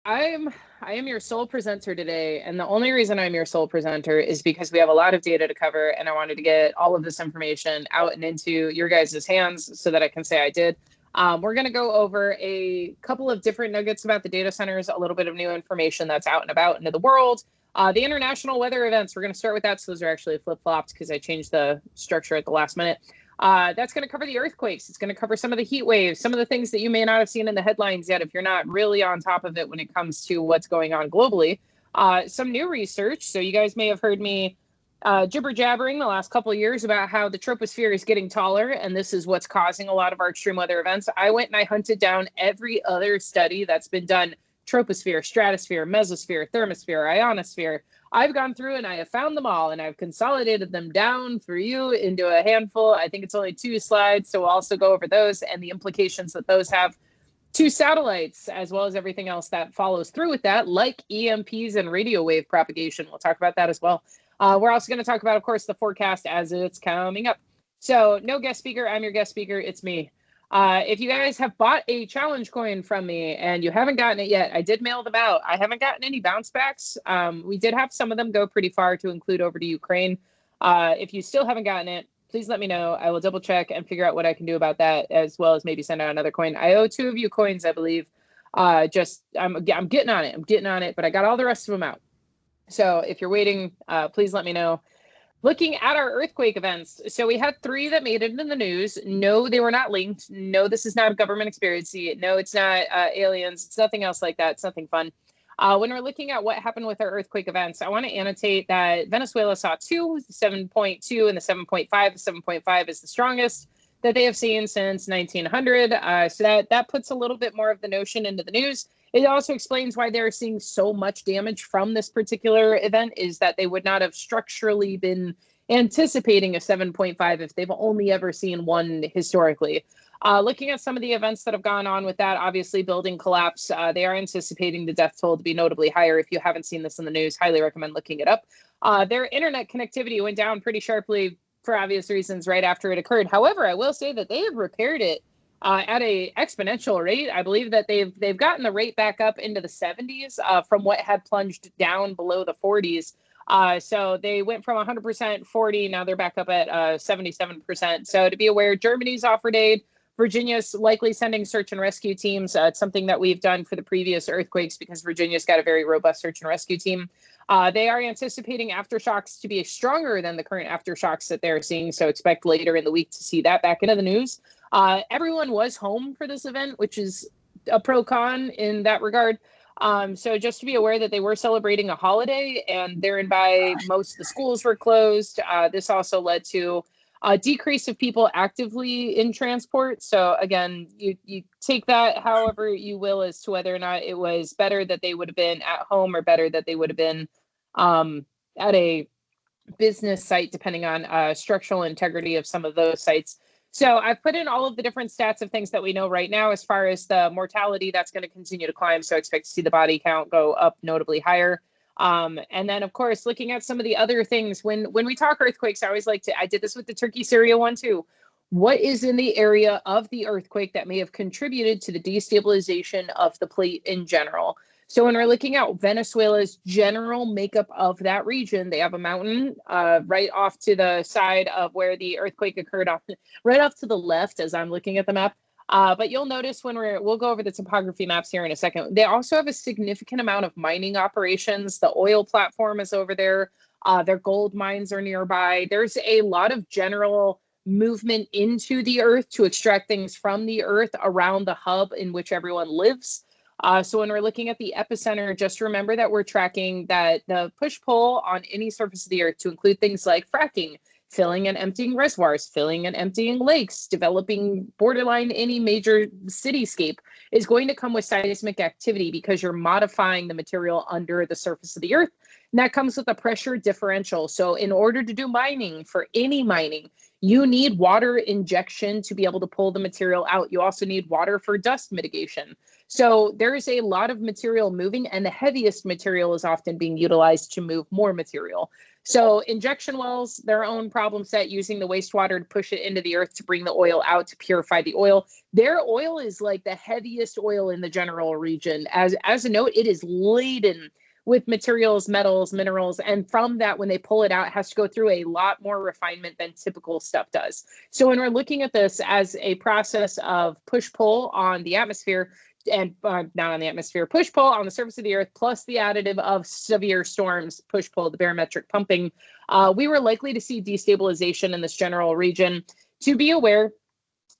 I am your sole presenter today, and the only reason I'm your sole presenter is because we have a lot of data to cover, and I wanted to get all of this information out and into your guys' hands so that I can say I did. We're going to go over a couple of different nuggets about the data centers, a little bit of new information that's out and about into the world. The international weather events, we're going to start with that. So those are actually flip-flopped because I changed the structure at the last minute. That's going to cover the earthquakes. It's going to cover some of the heat waves, some of the things that you may not have seen in the headlines yet if you're not really on top of it when it comes to what's going on globally. Some new research. So you guys may have heard me jibber jabbering the last couple of years about how the troposphere is getting taller, and this is what's causing a lot of our extreme weather events. I went and I hunted down every other study that's been done: troposphere, stratosphere, mesosphere, thermosphere, ionosphere. I've gone through and I have found them all, and I've consolidated them down for you into a handful. I think it's only 2 slides, so we'll also go over those and the implications that those have to satellites, as well as everything else that follows through with that, like EMPs and radio wave propagation. We'll talk about that as well. We're also going to talk about, of course, the forecast as it's coming up. So no guest speaker. I'm your guest speaker. It's me. If you guys have bought a challenge coin from me and you haven't gotten it yet, I did mail them out. I haven't gotten any bounce backs. We did have some of them go pretty far to include over to Ukraine. If you still haven't gotten it, please let me know. I will double check and figure out what I can do about that, as well as maybe send out another coin. I owe 2 of you coins, I believe. I'm getting on it. I'm getting on it, but I got all the rest of them out. So if you're waiting, please let me know. Looking at our earthquake events, so we had 3 that made it in the news. No, they were not linked. No, this is not a government conspiracy. No, it's not aliens. It's nothing else like that. It's nothing fun. When we're looking at what happened with our earthquake events, I want to annotate that Venezuela saw 2, the 7.2 and the 7.5. The 7.5 is the strongest that they have seen since 1900. So that puts a little bit more of the notion into the news. It also explains why they're seeing so much damage from this particular event, is that they would not have structurally been anticipating a 7.5 if they've only ever seen one historically. Looking at some of the events that have gone on with that, obviously building collapse, they are anticipating the death toll to be notably higher. If you haven't seen this in the news, highly recommend looking it up. Their internet connectivity went down pretty sharply for obvious reasons right after it occurred. However, I will say that they have repaired it at a exponential rate. I believe that they've gotten the rate back up into the 70s from what had plunged down below the 40s. So they went from 100% 40, now they're back up at 77%. So to be aware, Germany's offered aid. Virginia's likely sending search and rescue teams. It's something that we've done for the previous earthquakes because Virginia's got a very robust search and rescue team. They are anticipating aftershocks to be stronger than the current aftershocks that they're seeing. So expect later in the week to see that back into the news. Everyone was home for this event, which is a pro-con in that regard. So just to be aware that they were celebrating a holiday, and thereby most of the schools were closed. This also led to a decrease of people actively in transport. So again, you take that however you will as to whether or not it was better that they would have been at home or better that they would have been at a business site, depending on structural integrity of some of those sites. So I've put in all of the different stats of things that we know right now. As far as the mortality, that's going to continue to climb. So I expect to see the body count go up notably higher. And then, of course, looking at some of the other things, when we talk earthquakes, I did this with the Turkey Syria one too. What is in the area of the earthquake that may have contributed to the destabilization of the plate in general? So when we're looking at Venezuela's general makeup of that region, they have a mountain right off to the side of where the earthquake occurred, right off to the left as I'm looking at the map. But you'll notice when we'll go over the topography maps here in a second. They also have a significant amount of mining operations. The oil platform is over there. Their gold mines are nearby. There's a lot of general movement into the earth to extract things from the earth around the hub in which everyone lives. So when we're looking at the epicenter, just remember that we're tracking that the push-pull on any surface of the earth to include things like fracking, filling and emptying reservoirs, filling and emptying lakes, developing borderline any major cityscape is going to come with seismic activity because you're modifying the material under the surface of the earth. And that comes with a pressure differential. So in order to do mining, for any mining, you need water injection to be able to pull the material out. You also need water for dust mitigation. So there's a lot of material moving, and the heaviest material is often being utilized to move more material. So injection wells, their own problem set, using the wastewater to push it into the earth to bring the oil out to purify the oil. Their oil is like the heaviest oil in the general region. As a note, it is laden with materials, metals, minerals, and from that, when they pull it out, it has to go through a lot more refinement than typical stuff does. So when we're looking at this as a process of push-pull on the atmosphere, and not on the atmosphere, push-pull on the surface of the earth, plus the additive of severe storms, push-pull, the barometric pumping, we were likely to see destabilization in this general region. To be aware,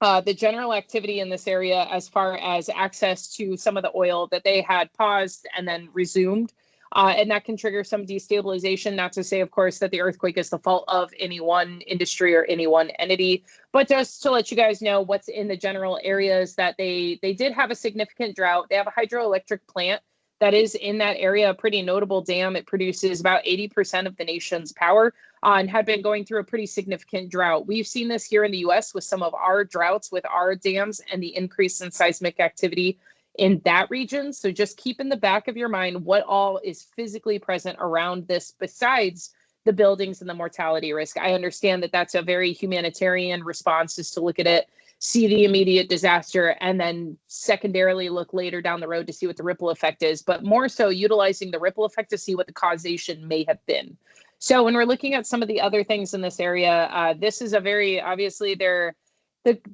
the general activity in this area, as far as access to some of the oil that they had paused and then resumed, and that can trigger some destabilization. Not to say, of course, that the earthquake is the fault of any one industry or any one entity, but just to let you guys know what's in the general areas, that they did have a significant drought. They have a hydroelectric plant that is in that area, a pretty notable dam. It produces about 80% of the nation's power, and had been going through a pretty significant drought. We've seen this here in the US with some of our droughts with our dams and the increase in seismic activity in that region. So just keep in the back of your mind what all is physically present around this besides the buildings and the mortality risk. I understand that that's a very humanitarian response, is to look at it, see the immediate disaster, and then secondarily look later down the road to see what the ripple effect is, but more so utilizing the ripple effect to see what the causation may have been. So when we're looking at some of the other things in this area, this is a very, obviously the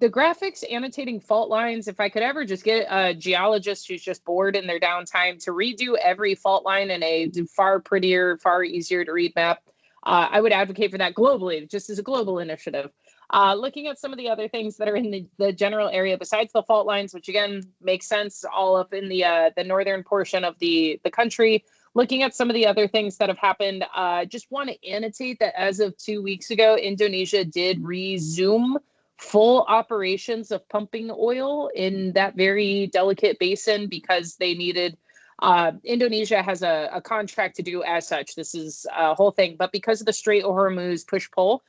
graphics annotating fault lines. If I could ever just get a geologist who's just bored in their downtime to redo every fault line in a far prettier, far easier to read map, I would advocate for that globally, just as a global initiative. Looking at some of the other things that are in the general area besides the fault lines, which again makes sense, all up in the northern portion of the country. Looking at some of the other things that have happened, just want to annotate that as of 2 weeks ago, Indonesia did resume full operations of pumping oil in that very delicate basin because they needed. Indonesia has a contract to do as such. This is a whole thing, but because of the Strait of Hormuz push-pull,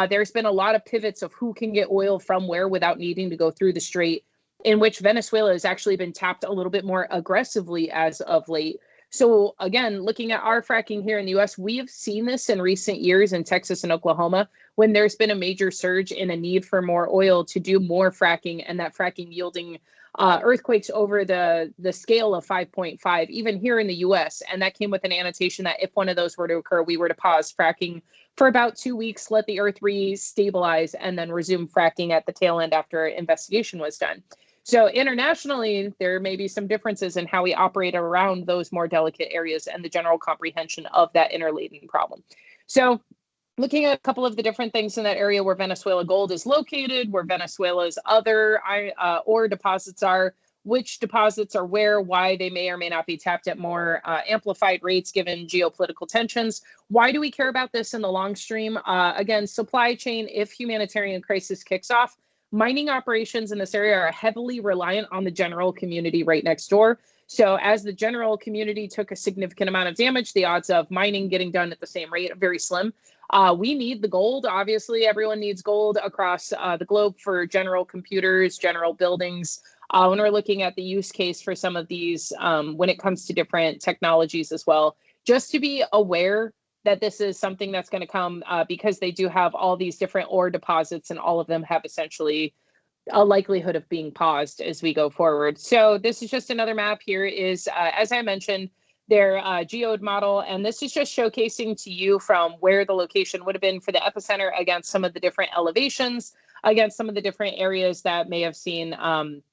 there's been a lot of pivots of who can get oil from where without needing to go through the strait, in which Venezuela has actually been tapped a little bit more aggressively as of late. So again, looking at our fracking here in the US, we have seen this in recent years in Texas and Oklahoma, when there's been a major surge in a need for more oil to do more fracking, and that fracking yielding earthquakes over the scale of 5.5, even here in the US. And that came with an annotation that if one of those were to occur, we were to pause fracking for about 2 weeks, let the earth re-stabilize, and then resume fracking at the tail end after investigation was done. So internationally, there may be some differences in how we operate around those more delicate areas and the general comprehension of that interladen problem. So looking at a couple of the different things in that area where Venezuela gold is located, where Venezuela's other ore deposits are, which deposits are where, why they may or may not be tapped at more amplified rates given geopolitical tensions. Why do we care about this in the long stream? Again, supply chain, if humanitarian crisis kicks off, mining operations in this area are heavily reliant on the general community right next door. So as the general community took a significant amount of damage, the odds of mining getting done at the same rate are very slim. We need the gold. Obviously, everyone needs gold across the globe for general computers, general buildings. When we're looking at the use case for some of these, when it comes to different technologies as well, just to be aware that this is something that's going to come because they do have all these different ore deposits, and all of them have essentially a likelihood of being paused as we go forward. So this is just another map. Here is, as I mentioned, their geode model, and this is just showcasing to you from where the location would have been for the epicenter against some of the different elevations, against some of the different areas that may have seen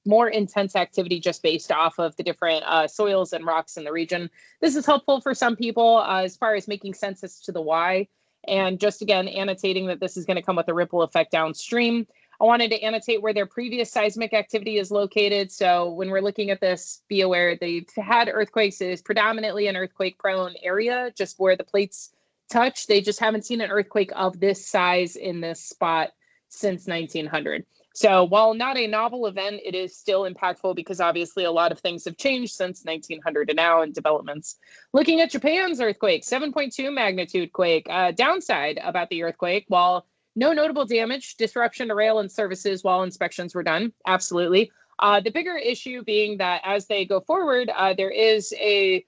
more intense activity just based off of the different soils and rocks in the region. This is helpful for some people as far as making sense as to the why, and just again annotating that this is going to come with a ripple effect downstream. I wanted to annotate where their previous seismic activity is located. So when we're looking at this, be aware they've had earthquakes. It is predominantly an earthquake-prone area, just where the plates touch. They just haven't seen an earthquake of this size in this spot since 1900. So while not a novel event, it is still impactful because obviously a lot of things have changed since 1900 to now in developments. Looking at Japan's earthquake, 7.2 magnitude quake. Downside about the earthquake, while no notable damage, disruption to rail and services while inspections were done. Absolutely. The bigger issue being that as they go forward, there is a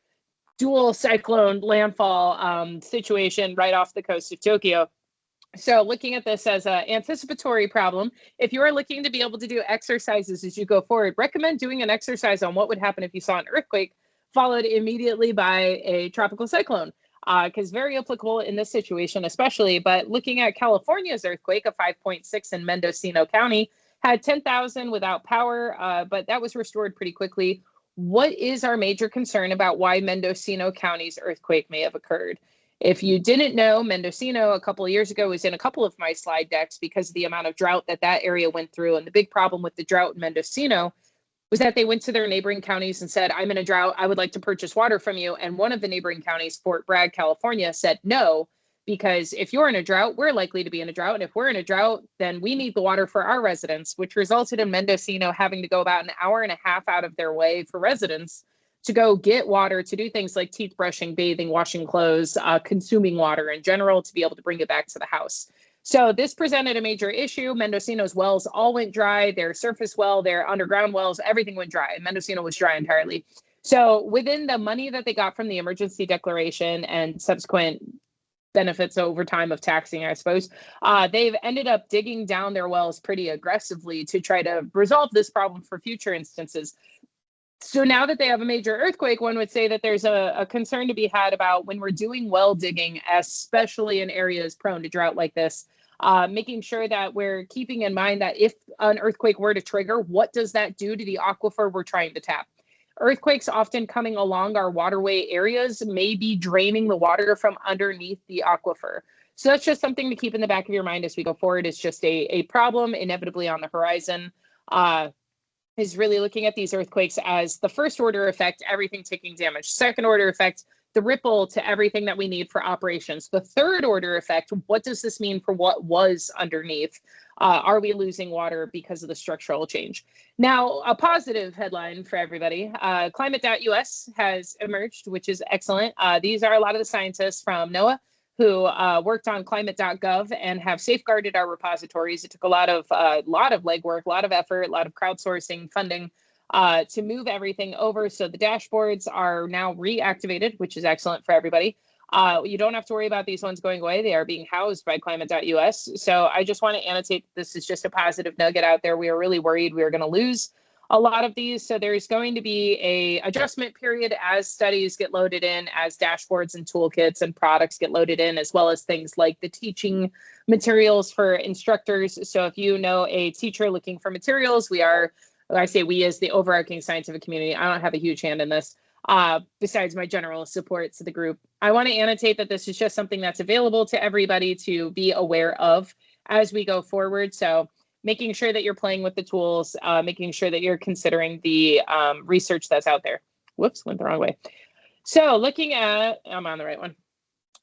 dual cyclone landfall situation right off the coast of Tokyo. So looking at this as an anticipatory problem, if you are looking to be able to do exercises as you go forward, recommend doing an exercise on what would happen if you saw an earthquake followed immediately by a tropical cyclone, because very applicable in this situation especially. But looking at California's earthquake of 5.6 in Mendocino County, had 10,000 without power, but that was restored pretty quickly. What is our major concern about why Mendocino County's earthquake may have occurred? If you didn't know, Mendocino a couple of years ago was in a couple of my slide decks because of the amount of drought that that area went through. And the big problem with the drought in Mendocino was that they went to their neighboring counties and said, I'm in a drought. I would like to purchase water from you. And one of the neighboring counties, Fort Bragg, California, said no, because if you're in a drought, we're likely to be in a drought. And if we're in a drought, then we need the water for our residents, which resulted in Mendocino having to go about an hour and a half out of their way for residents to go get water to do things like teeth brushing, bathing, washing clothes, consuming water in general to be able to bring it back to the house. So this presented a major issue. Mendocino's wells all went dry. Their surface well, their underground wells, everything went dry. Mendocino was dry entirely. So within the money that they got from the emergency declaration and subsequent benefits over time of taxing, I suppose, they've ended up digging down their wells pretty aggressively to try to resolve this problem for future instances. So now that they have a major earthquake, one would say that there's a concern to be had about when we're doing well digging, especially in areas prone to drought like this, making sure that we're keeping in mind that if an earthquake were to trigger, what does that do to the aquifer we're trying to tap? Earthquakes often coming along our waterway areas may be draining the water from underneath the aquifer. So that's just something to keep in the back of your mind as we go forward. It's just a problem inevitably on the horizon. Is really looking at these earthquakes as the first order effect, everything taking damage. Second order effect, the ripple to everything that we need for operations. The third order effect, what does this mean for what was underneath? Are we losing water because of the structural change? Now, a positive headline for everybody, climate.us has emerged, which is excellent. These are a lot of the scientists from NOAA who worked on climate.gov and have safeguarded our repositories. It took a lot of legwork, a lot of effort, a lot of crowdsourcing funding to move everything over. So the dashboards are now reactivated, which is excellent for everybody. You don't have to worry about these ones going away. They are being housed by climate.us. So I just want to annotate this is just a positive nugget out there. We are really worried we are going to lose a lot of these. So there's going to be a adjustment period as studies get loaded in, as dashboards and toolkits and products get loaded in, as well as things like the teaching materials for instructors. So if you know a teacher looking for materials, I say we as the overarching scientific community, I don't have a huge hand in this, besides my general support to the group. I want to annotate that this is just something that's available to everybody to be aware of as we go forward. So making sure that you're playing with the tools, making sure that you're considering the research that's out there. Whoops, went the wrong way. So I'm on the right one.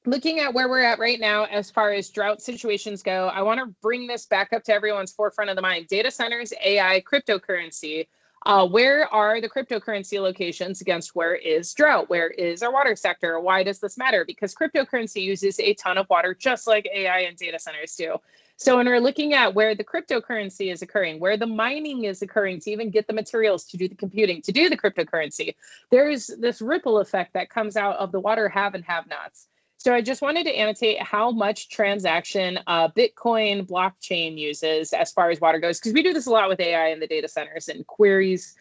Looking at where we're at right now as far as drought situations go, I want to bring this back up to everyone's forefront of the mind. Data centers, AI, cryptocurrency. Where are the cryptocurrency locations against where is drought? Where is our water sector? Why does this matter? Because cryptocurrency uses a ton of water, just like AI and data centers do. So when we're looking at where the cryptocurrency is occurring, where the mining is occurring to even get the materials to do the computing, to do the cryptocurrency, there's this ripple effect that comes out of the water have and have nots. So I just wanted to annotate how much transaction Bitcoin blockchain uses as far as water goes, because we do this a lot with AI in the data centers and queries.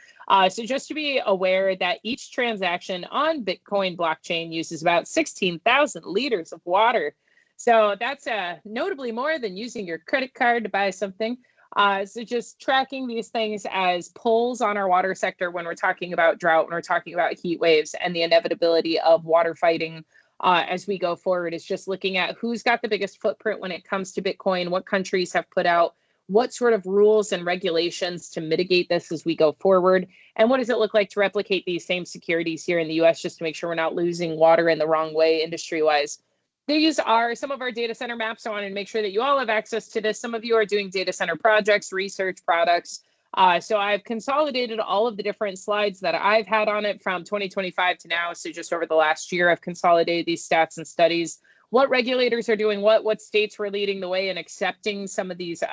So just to be aware that each transaction on Bitcoin blockchain uses about 16,000 liters of water. So that's notably more than using your credit card to buy something. So just tracking these things as pulls on our water sector when we're talking about drought, when we're talking about heat waves and the inevitability of water fighting as we go forward, is just looking at who's got the biggest footprint when it comes to Bitcoin, what countries have put out what sort of rules and regulations to mitigate this as we go forward, and what does it look like to replicate these same securities here in the US just to make sure we're not losing water in the wrong way industry-wise. These are some of our data center maps. I wanted to make sure that you all have access to this. Some of you are doing data center projects, research products. So I've consolidated all of the different slides that I've had on it from 2025 to now. So just over the last year, I've consolidated these stats and studies, what regulators are doing, what states were leading the way in accepting some of these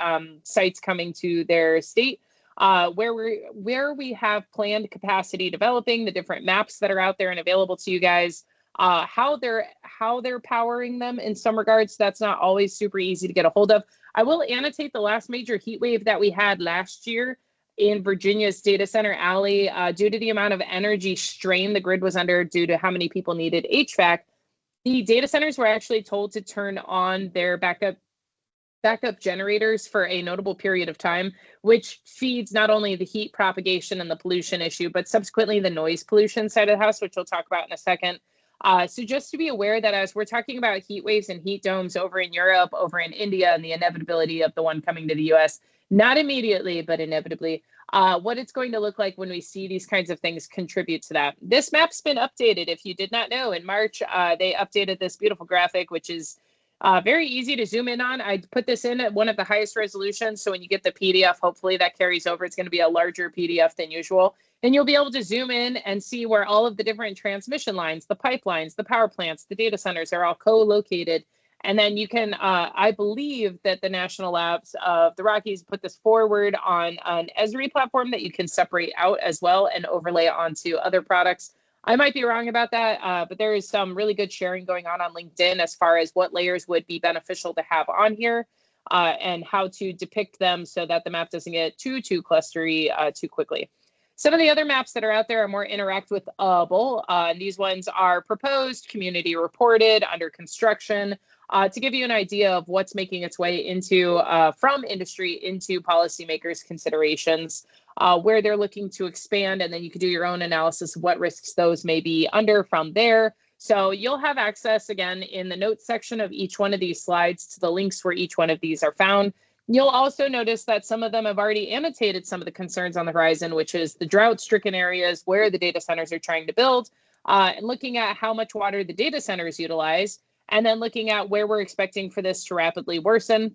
sites coming to their state. where we have planned capacity developing, the different maps that are out there and available to you guys, how they're powering them in some regards. That's not always super easy to get a hold of. I will annotate the last major heat wave that we had last year in Virginia's data center alley, due to the amount of energy strain the grid was under due to how many people needed HVAC. The data centers were actually told to turn on their backup generators for a notable period of time, which feeds not only the heat propagation and the pollution issue, but subsequently the noise pollution side of the house, which we'll talk about in a second. So just to be aware that as we're talking about heat waves and heat domes over in Europe, over in India, and the inevitability of the one coming to the US, not immediately, but inevitably, what it's going to look like when we see these kinds of things contribute to that. This map's been updated. If you did not know, in March, they updated this beautiful graphic, which is very easy to zoom in on. I put this in at one of the highest resolutions, so when you get the PDF, hopefully that carries over. It's going to be a larger PDF than usual. And you'll be able to zoom in and see where all of the different transmission lines, the pipelines, the power plants, the data centers are all co-located. And then you can, I believe that the National Labs of the Rockies put this forward on an Esri platform that you can separate out as well and overlay it onto other products. I might be wrong about that, but there is some really good sharing going on LinkedIn as far as what layers would be beneficial to have on here and how to depict them so that the map doesn't get too clustery too quickly. Some of the other maps that are out there are more interactable. These ones are proposed, community reported, under construction, to give you an idea of what's making its way into from industry into policymakers' considerations, where they're looking to expand, and then you can do your own analysis of what risks those may be under from there. So you'll have access, again, in the notes section of each one of these slides to the links where each one of these are found. You'll also notice that some of them have already annotated some of the concerns on the horizon, which is the drought-stricken areas where the data centers are trying to build, and looking at how much water the data centers utilize, and then looking at where we're expecting for this to rapidly worsen.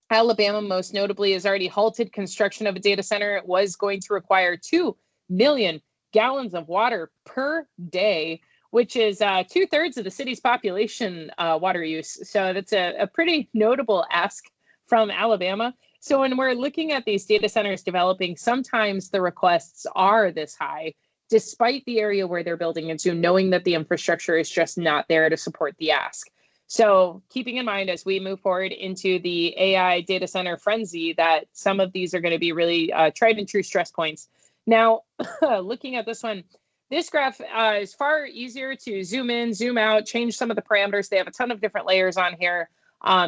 Alabama, most notably, has already halted construction of a data center. It was going to require 2 million gallons of water per day, which is 2/3 of the city's population water use. So that's a pretty notable ask from Alabama. So when we're looking at these data centers developing, sometimes the requests are this high, despite the area where they're building into, knowing that the infrastructure is just not there to support the ask. So keeping in mind as we move forward into the AI data center frenzy that some of these are going to be really tried and true stress points. Now, looking at this one, this graph is far easier to zoom in, zoom out, change some of the parameters. They have a ton of different layers on here.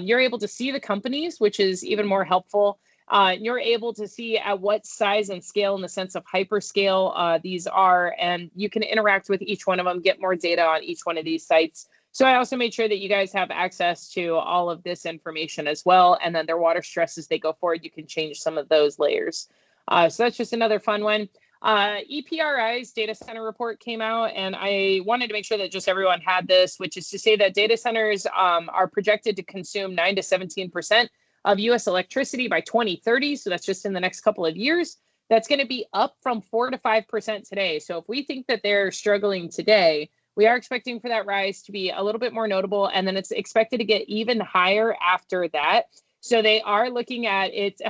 You're able to see the companies, which is even more helpful. You're able to see at what size and scale in the sense of hyperscale these are, and you can interact with each one of them, get more data on each one of these sites. So I also made sure that you guys have access to all of this information as well, and then their water stress as they go forward, you can change some of those layers. So that's just another fun one. EPRI's data center report came out, and I wanted to make sure that just everyone had this, which is to say that data centers are projected to consume 9 to 17% of US electricity by 2030. So that's just in the next couple of years. That's going to be up from 4 to 5% today. So if we think that they're struggling today, we are expecting for that rise to be a little bit more notable, and then it's expected to get even higher after that. So they are looking at it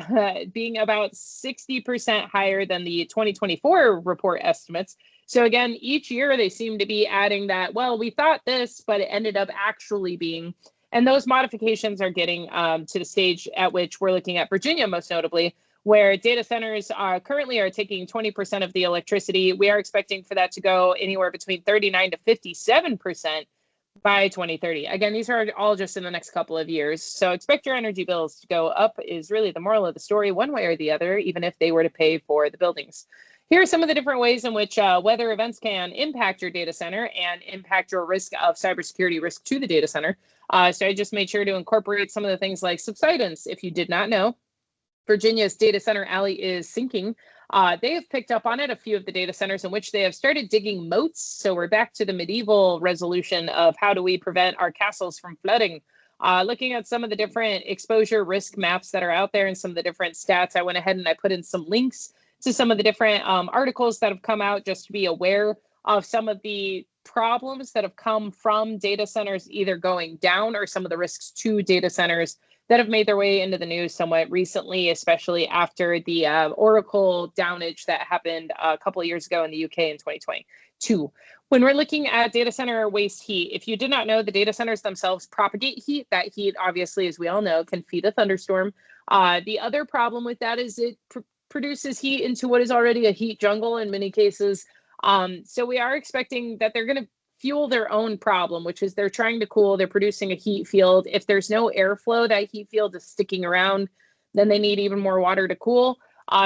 being about 60% higher than the 2024 report estimates. So again, each year they seem to be adding that, well, we thought this, but it ended up actually being, and those modifications are getting to the stage at which we're looking at Virginia, most notably, where data centers currently are taking 20% of the electricity. We are expecting for that to go anywhere between 39 to 57% by 2030. Again, these are all just in the next couple of years. So expect your energy bills to go up is really the moral of the story, one way or the other, even if they were to pay for the buildings. Here are some of the different ways in which weather events can impact your data center and impact your risk of cybersecurity risk to the data center. So I just made sure to incorporate some of the things like subsidence. If you did not know, Virginia's data center alley is sinking. They have picked up on it, a few of the data centers in which they have started digging moats. So we're back to the medieval resolution of how do we prevent our castles from flooding. Looking at some of the different exposure risk maps that are out there and some of the different stats, I went ahead and I put in some links to some of the different articles that have come out just to be aware of some of the problems that have come from data centers either going down or some of the risks to data centers that have made their way into the news somewhat recently, especially after the Oracle downage that happened a couple of years ago in the UK in 2022. When we're looking at data center waste heat, if you did not know, the data centers themselves propagate heat. That heat, obviously, as we all know, can feed a thunderstorm. The other problem with that is it produces heat into what is already a heat jungle in many cases. So we are expecting that they're going to fuel their own problem, which is they're trying to cool, they're producing a heat field. If there's no airflow, that heat field is sticking around, then they need even more water to cool.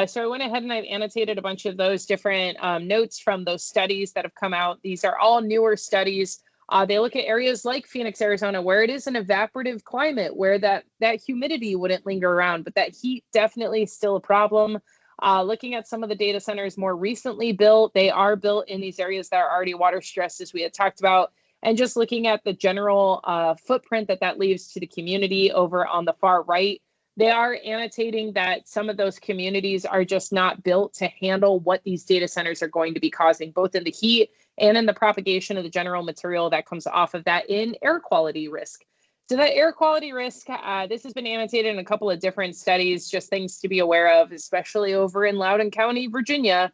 So I went ahead and I've annotated a bunch of those different notes from those studies that have come out. These are all newer studies. They look at areas like Phoenix, Arizona, where it is an evaporative climate, where that humidity wouldn't linger around, but that heat definitely is still a problem. Looking at some of the data centers more recently built, they are built in these areas that are already water stressed, as we had talked about. And just looking at the general footprint that leaves to the community over on the far right, they are annotating that some of those communities are just not built to handle what these data centers are going to be causing, both in the heat and in the propagation of the general material that comes off of that in air quality risk. So that air quality risk, this has been annotated in a couple of different studies, just things to be aware of, especially over in Loudoun County, Virginia.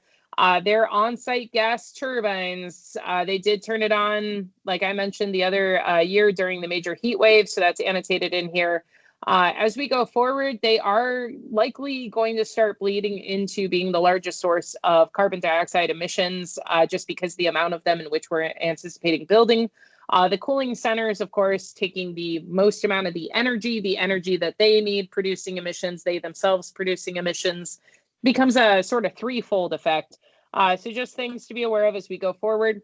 Their on-site gas turbines, they did turn it on, like I mentioned, the other year during the major heat wave. So that's annotated in here. As we go forward, they are likely going to start bleeding into being the largest source of carbon dioxide emissions, just because the amount of them in which we're anticipating building. The cooling centers, of course, taking the most amount of the energy that they need, producing emissions, they themselves producing emissions, becomes a sort of threefold effect. So just things to be aware of as we go forward.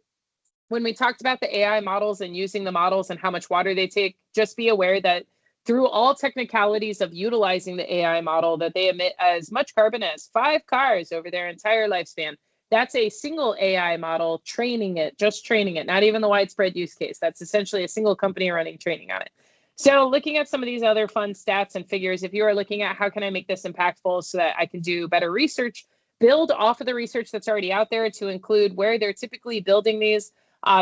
When we talked about the AI models and using the models and how much water they take, just be aware that through all technicalities of utilizing the AI model, that they emit as much carbon as 5 cars over their entire lifespan. That's a single AI model training it, just training it, not even the widespread use case. That's essentially a single company running training on it. So looking at some of these other fun stats and figures, if you are looking at how can I make this impactful so that I can do better research, build off of the research that's already out there to include where they're typically building these.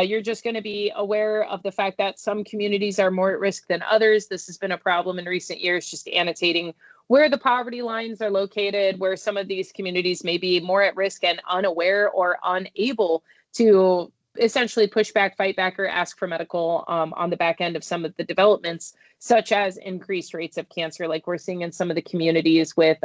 You're just going to be aware of the fact that some communities are more at risk than others. This has been a problem in recent years, just annotating where the poverty lines are located, where some of these communities may be more at risk and unaware or unable to essentially push back, fight back, or ask for medical on the back end of some of the developments, such as increased rates of cancer, like we're seeing in some of the communities with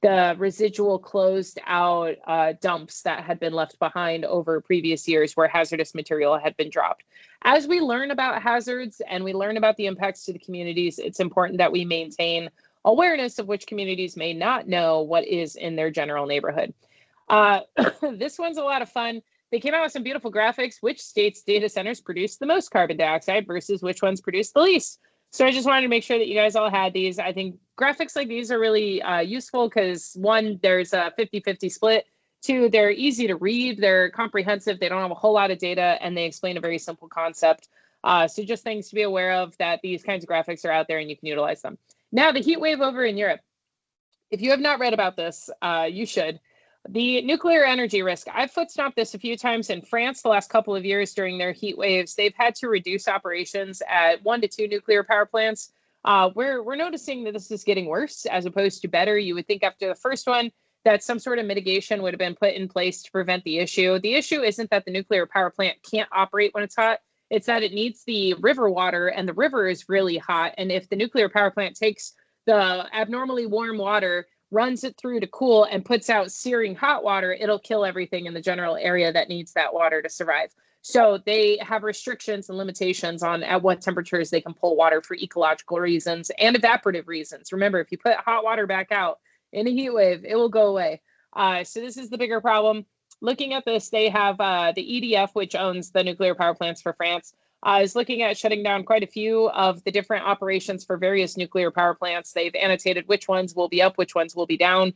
the residual closed out dumps that had been left behind over previous years where hazardous material had been dropped. As we learn about hazards and we learn about the impacts to the communities, it's important that we maintain awareness of which communities may not know what is in their general neighborhood. This one's a lot of fun. They came out with some beautiful graphics. Which states' data centers produce the most carbon dioxide versus which ones produce the least? So I just wanted to make sure that you guys all had these. I think graphics like these are really useful because, one, there's a 50-50 split. Two, they're easy to read. They're comprehensive. They don't have a whole lot of data, and they explain a very simple concept. So just things to be aware of, that these kinds of graphics are out there and you can utilize them. Now, the heat wave over in Europe. If you have not read about this, you should. The nuclear energy risk. I've foot stomped this a few times in France the last couple of years during their heat waves. They've had to reduce operations at 1 to 2 nuclear power plants. We're noticing that this is getting worse as opposed to better. You would think after the first one that some sort of mitigation would have been put in place to prevent the issue. The issue isn't that the nuclear power plant can't operate when it's hot. It's that it needs the river water, and the river is really hot. And if the nuclear power plant takes the abnormally warm water, runs it through to cool, and puts out searing hot water, it'll kill everything in the general area that needs that water to survive. So they have restrictions and limitations on at what temperatures they can pull water for ecological reasons and evaporative reasons. Remember, if you put hot water back out in a heat wave, it will go away. So this is the bigger problem. Looking at this, they have the EDF, which owns the nuclear power plants for France, is looking at shutting down quite a few of the different operations for various nuclear power plants. They've annotated which ones will be up, which ones will be down.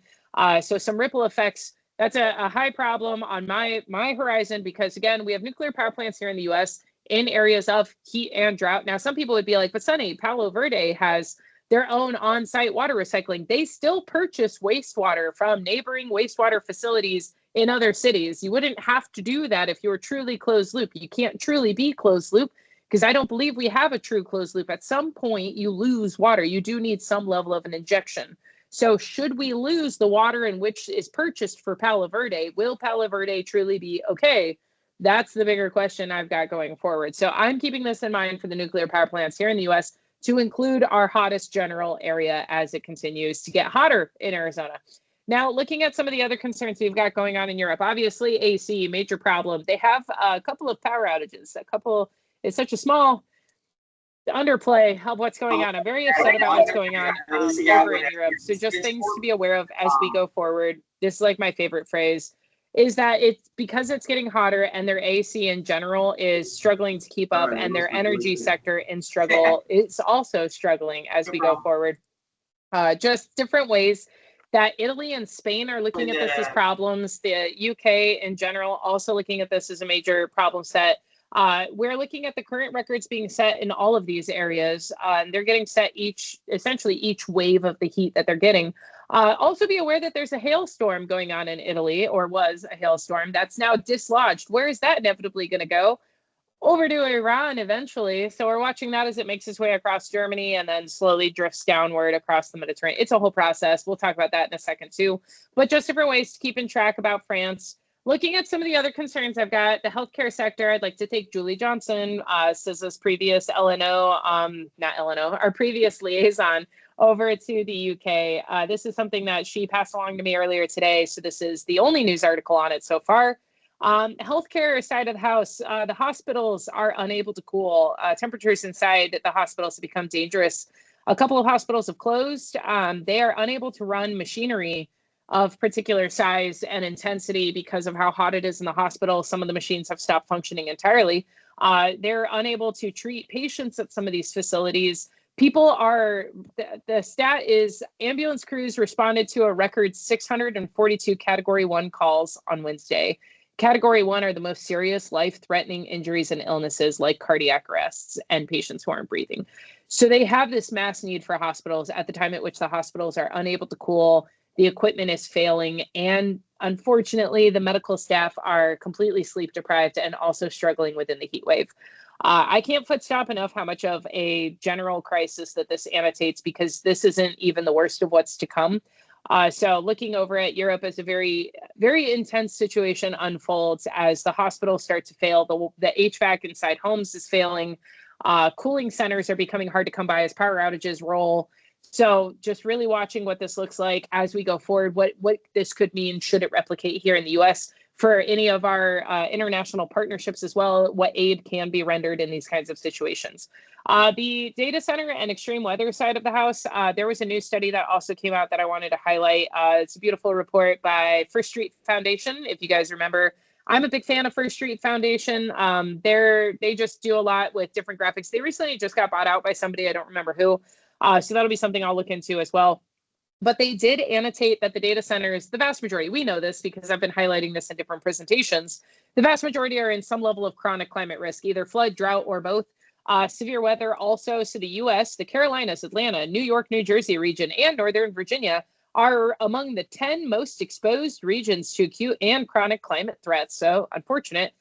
So some ripple effects. That's a high problem on my horizon because, again, we have nuclear power plants here in the U.S. in areas of heat and drought. Now, some people would be like, but Sunny, Palo Verde has their own on-site water recycling. They still purchase wastewater from neighboring wastewater facilities in other cities. You wouldn't have to do that if you were truly closed loop. You can't truly be closed loop because I don't believe we have a true closed loop. At some point, you lose water. You do need some level of an injection. So should we lose the water in which is purchased for Palo Verde, will Palo Verde truly be okay? That's the bigger question I've got going forward. So I'm keeping this in mind for the nuclear power plants here in the US to include our hottest general area as it continues to get hotter in Arizona. Now, looking at some of the other concerns we've got going on in Europe, obviously AC, major problem. They have a couple of power outages. It's such a small underplay of what's going on. I'm very upset about what's going on over in Europe. So just things to be aware of as we go forward. This is like my favorite phrase, is that it's because it's getting hotter and their AC in general is struggling to keep up, and their energy sector is also struggling as we go forward. Just different ways that Italy and Spain are looking at this as problems. The UK in general also looking at this as a major problem set. We're looking at the current records being set in all of these areas. They're getting set essentially each wave of the heat that they're getting. Also be aware that there's a hailstorm going on in Italy, or was a hailstorm, that's now dislodged. Where is that inevitably going to go? Over to Iran eventually. So we're watching that as it makes its way across Germany and then slowly drifts downward across the Mediterranean. It's a whole process. We'll talk about that in a second too. But just different ways to keep in track about France. Looking at some of the other concerns I've got, the healthcare sector, I'd like to take Julie Johnson, CISA's previous our previous liaison over to the UK. This is something that she passed along to me earlier today. So this is the only news article on it so far. Healthcare side of the house, the hospitals are unable to cool. Temperatures inside the hospitals have become dangerous. A couple of hospitals have closed. They are unable to run machinery of particular size and intensity because of how hot it is in the hospital. Some of the machines have stopped functioning entirely. They're unable to treat patients at some of these facilities. The stat is ambulance crews responded to a record 642 Category 1 calls on Wednesday. Category 1 are the most serious life-threatening injuries and illnesses like cardiac arrests and patients who aren't breathing. So they have this mass need for hospitals at the time at which the hospitals are unable to cool. The equipment is failing, and unfortunately, the medical staff are completely sleep deprived and also struggling within the heat wave. I can't footstop enough how much of a general crisis that this annotates, because this isn't even the worst of what's to come. So looking over at Europe as a very, very intense situation unfolds as the hospitals start to fail. The HVAC inside homes is failing. Cooling centers are becoming hard to come by as power outages roll. So just really watching what this looks like as we go forward, what this could mean should it replicate here in the US for any of our international partnerships as well, what aid can be rendered in these kinds of situations. The data center and extreme weather side of the house, there was a new study that also came out that I wanted to highlight. It's a beautiful report by First Street Foundation. If you guys remember, I'm a big fan of First Street Foundation. They just do a lot with different graphics. They recently just got bought out by somebody, I don't remember who. So that'll be something I'll look into as well. But they did annotate that the data centers, the vast majority, we know this because I've been highlighting this in different presentations, the vast majority are in some level of chronic climate risk, either flood, drought, or both. Severe weather also. So the US, the Carolinas, Atlanta, New York, New Jersey region, and Northern Virginia are among the 10 most exposed regions to acute and chronic climate threats. So unfortunate.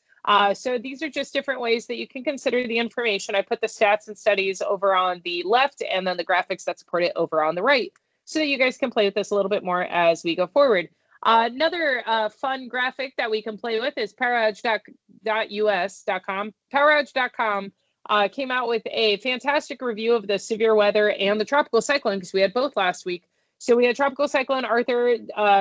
So these are just different ways that you can consider the information. I put the stats and studies over on the left and then the graphics that support it over on the right, so that you guys can play with this a little bit more as we go forward. Another fun graphic that we can play with is poweroutage.us.com. Poweroutage.com came out with a fantastic review of the severe weather and the tropical cyclone, because we had both last week. So we had Tropical Cyclone Arthur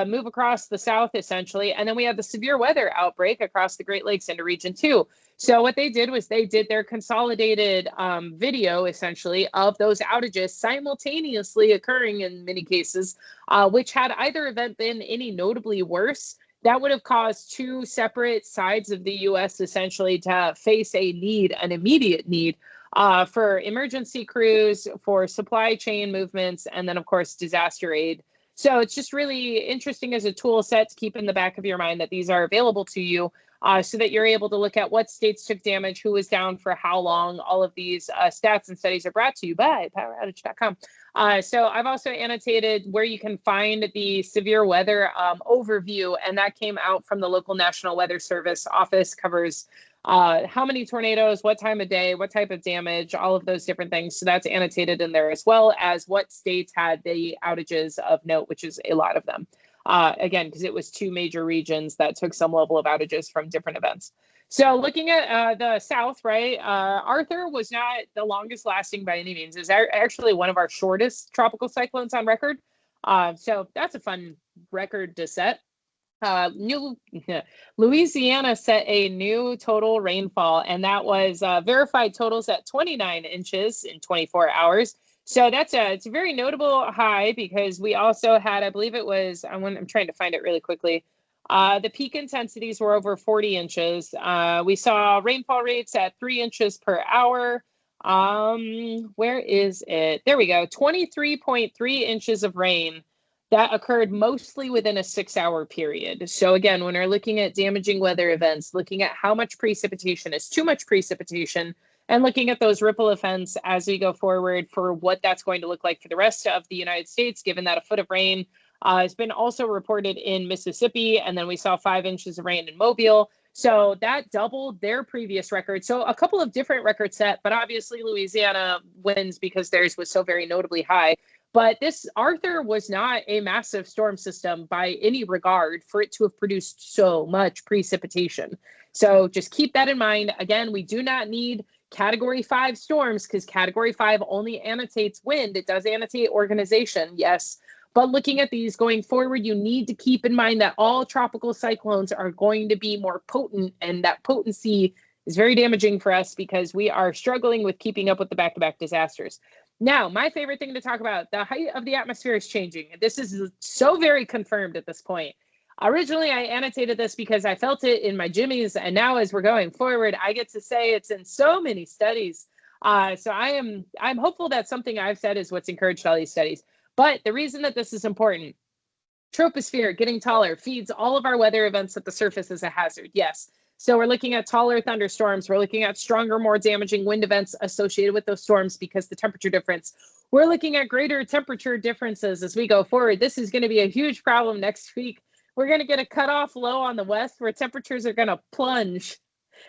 move across the south, essentially, and then we had the severe weather outbreak across the Great Lakes into Region 2. So what they did was they did their consolidated video, essentially, of those outages simultaneously occurring in many cases, which had either event been any notably worse, that would have caused two separate sides of the U.S. essentially to face an immediate need for emergency crews, for supply chain movements, and then, of course, disaster aid. So it's just really interesting as a tool set to keep in the back of your mind that these are available to you, so that you're able to look at what states took damage, who was down for how long. All of these stats and studies are brought to you by poweroutage.com. So I've also annotated where you can find the severe weather overview, and that came out from the local National Weather Service office, covers how many tornadoes, what time of day, what type of damage, all of those different things. So that's annotated in there, as well as what states had the outages of note, which is a lot of them. Again, because it was 2 major regions that took some level of outages from different events. So looking at the South, right, Arthur was not the longest lasting by any means. It's actually one of our shortest tropical cyclones on record. So that's a fun record to set. Louisiana set a new total rainfall, and that was verified totals at 29 inches in 24 hours. So it's a very notable high, because we also had, I believe it was, I'm trying to find it really quickly. The peak intensities were over 40 inches. We saw rainfall rates at 3 inches per hour. Where is it? There we go. 23.3 inches of rain. That occurred mostly within a 6-hour period. So again, when we're looking at damaging weather events, looking at how much precipitation is too much precipitation, and looking at those ripple effects as we go forward for what that's going to look like for the rest of the United States, given that a foot of rain has been also reported in Mississippi, and then we saw 5 inches of rain in Mobile. So that doubled their previous record. So a couple of different records set, but obviously Louisiana wins because theirs was so very notably high. But this Arthur was not a massive storm system by any regard for it to have produced so much precipitation. So just keep that in mind. Again, we do not need Category 5 storms, because Category 5 only annotates wind. It does annotate organization, yes. But looking at these going forward, you need to keep in mind that all tropical cyclones are going to be more potent, and that potency is very damaging for us because we are struggling with keeping up with the back-to-back disasters. Now, my favorite thing to talk about, the height of the atmosphere is changing. This is so very confirmed at this point. Originally, I annotated this because I felt it in my jimmies, and now as we're going forward, I get to say it's in so many studies. So I'm hopeful that something I've said is what's encouraged all these studies. But the reason that this is important, troposphere getting taller feeds all of our weather events at the surface as a hazard. Yes. So we're looking at taller thunderstorms. We're looking at stronger, more damaging wind events associated with those storms because the temperature difference. We're looking at greater temperature differences as we go forward. This is going to be a huge problem next week. We're going to get a cutoff low on the west where temperatures are going to plunge.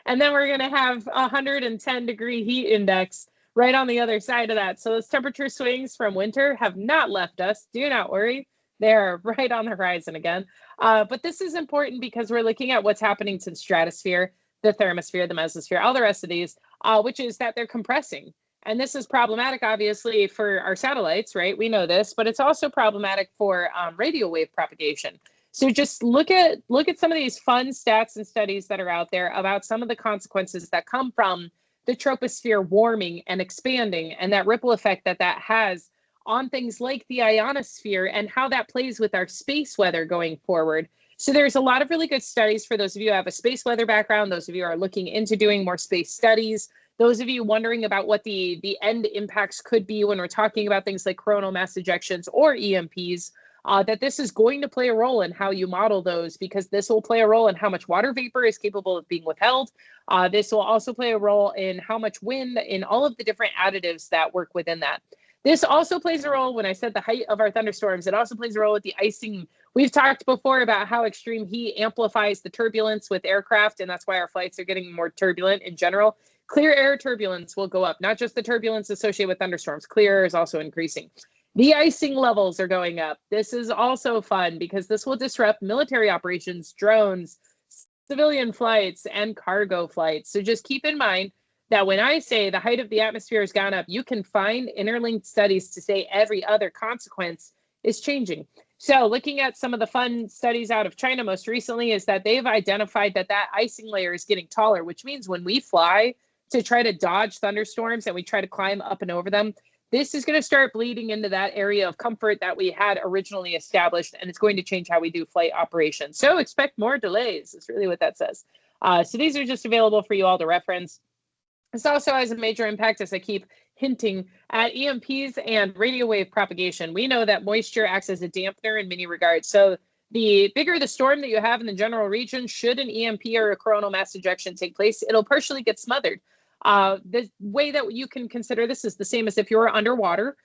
And then we're going to have 110-degree heat index right on the other side of that. So those temperature swings from winter have not left us. Do not worry. They're right on the horizon again. But this is important because we're looking at what's happening to the stratosphere, the thermosphere, the mesosphere, all the rest of these, which is that they're compressing. And this is problematic, obviously, for our satellites, right? We know this, but it's also problematic for radio wave propagation. So just look at some of these fun stats and studies that are out there about some of the consequences that come from the troposphere warming and expanding, and that ripple effect that has on things like the ionosphere and how that plays with our space weather going forward. So there's a lot of really good studies for those of you who have a space weather background, those of you who are looking into doing more space studies, those of you wondering about what the end impacts could be when we're talking about things like coronal mass ejections or EMPs, that this is going to play a role in how you model those, because this will play a role in how much water vapor is capable of being withheld. This will also play a role in how much wind, in all of the different additives that work within that. This also plays a role, when I said the height of our thunderstorms, it also plays a role with the icing. We've talked before about how extreme heat amplifies the turbulence with aircraft, and that's why our flights are getting more turbulent in general. Clear air turbulence will go up, not just the turbulence associated with thunderstorms. Clear air is also increasing. The icing levels are going up. This is also fun because this will disrupt military operations, drones, civilian flights, and cargo flights. So just keep in mind that when I say the height of the atmosphere has gone up, you can find interlinked studies to say every other consequence is changing. So looking at some of the fun studies out of China most recently is that they've identified that icing layer is getting taller, which means when we fly to try to dodge thunderstorms and we try to climb up and over them, this is going to start bleeding into that area of comfort that we had originally established, and it's going to change how we do flight operations. So expect more delays, is really what that says. So these are just available for you all to reference. This also has a major impact, as I keep hinting, at EMPs and radio wave propagation. We know that moisture acts as a dampener in many regards. So the bigger the storm that you have in the general region, should an EMP or a coronal mass ejection take place, it'll partially get smothered. The way that you can consider this is the same as if you were underwater.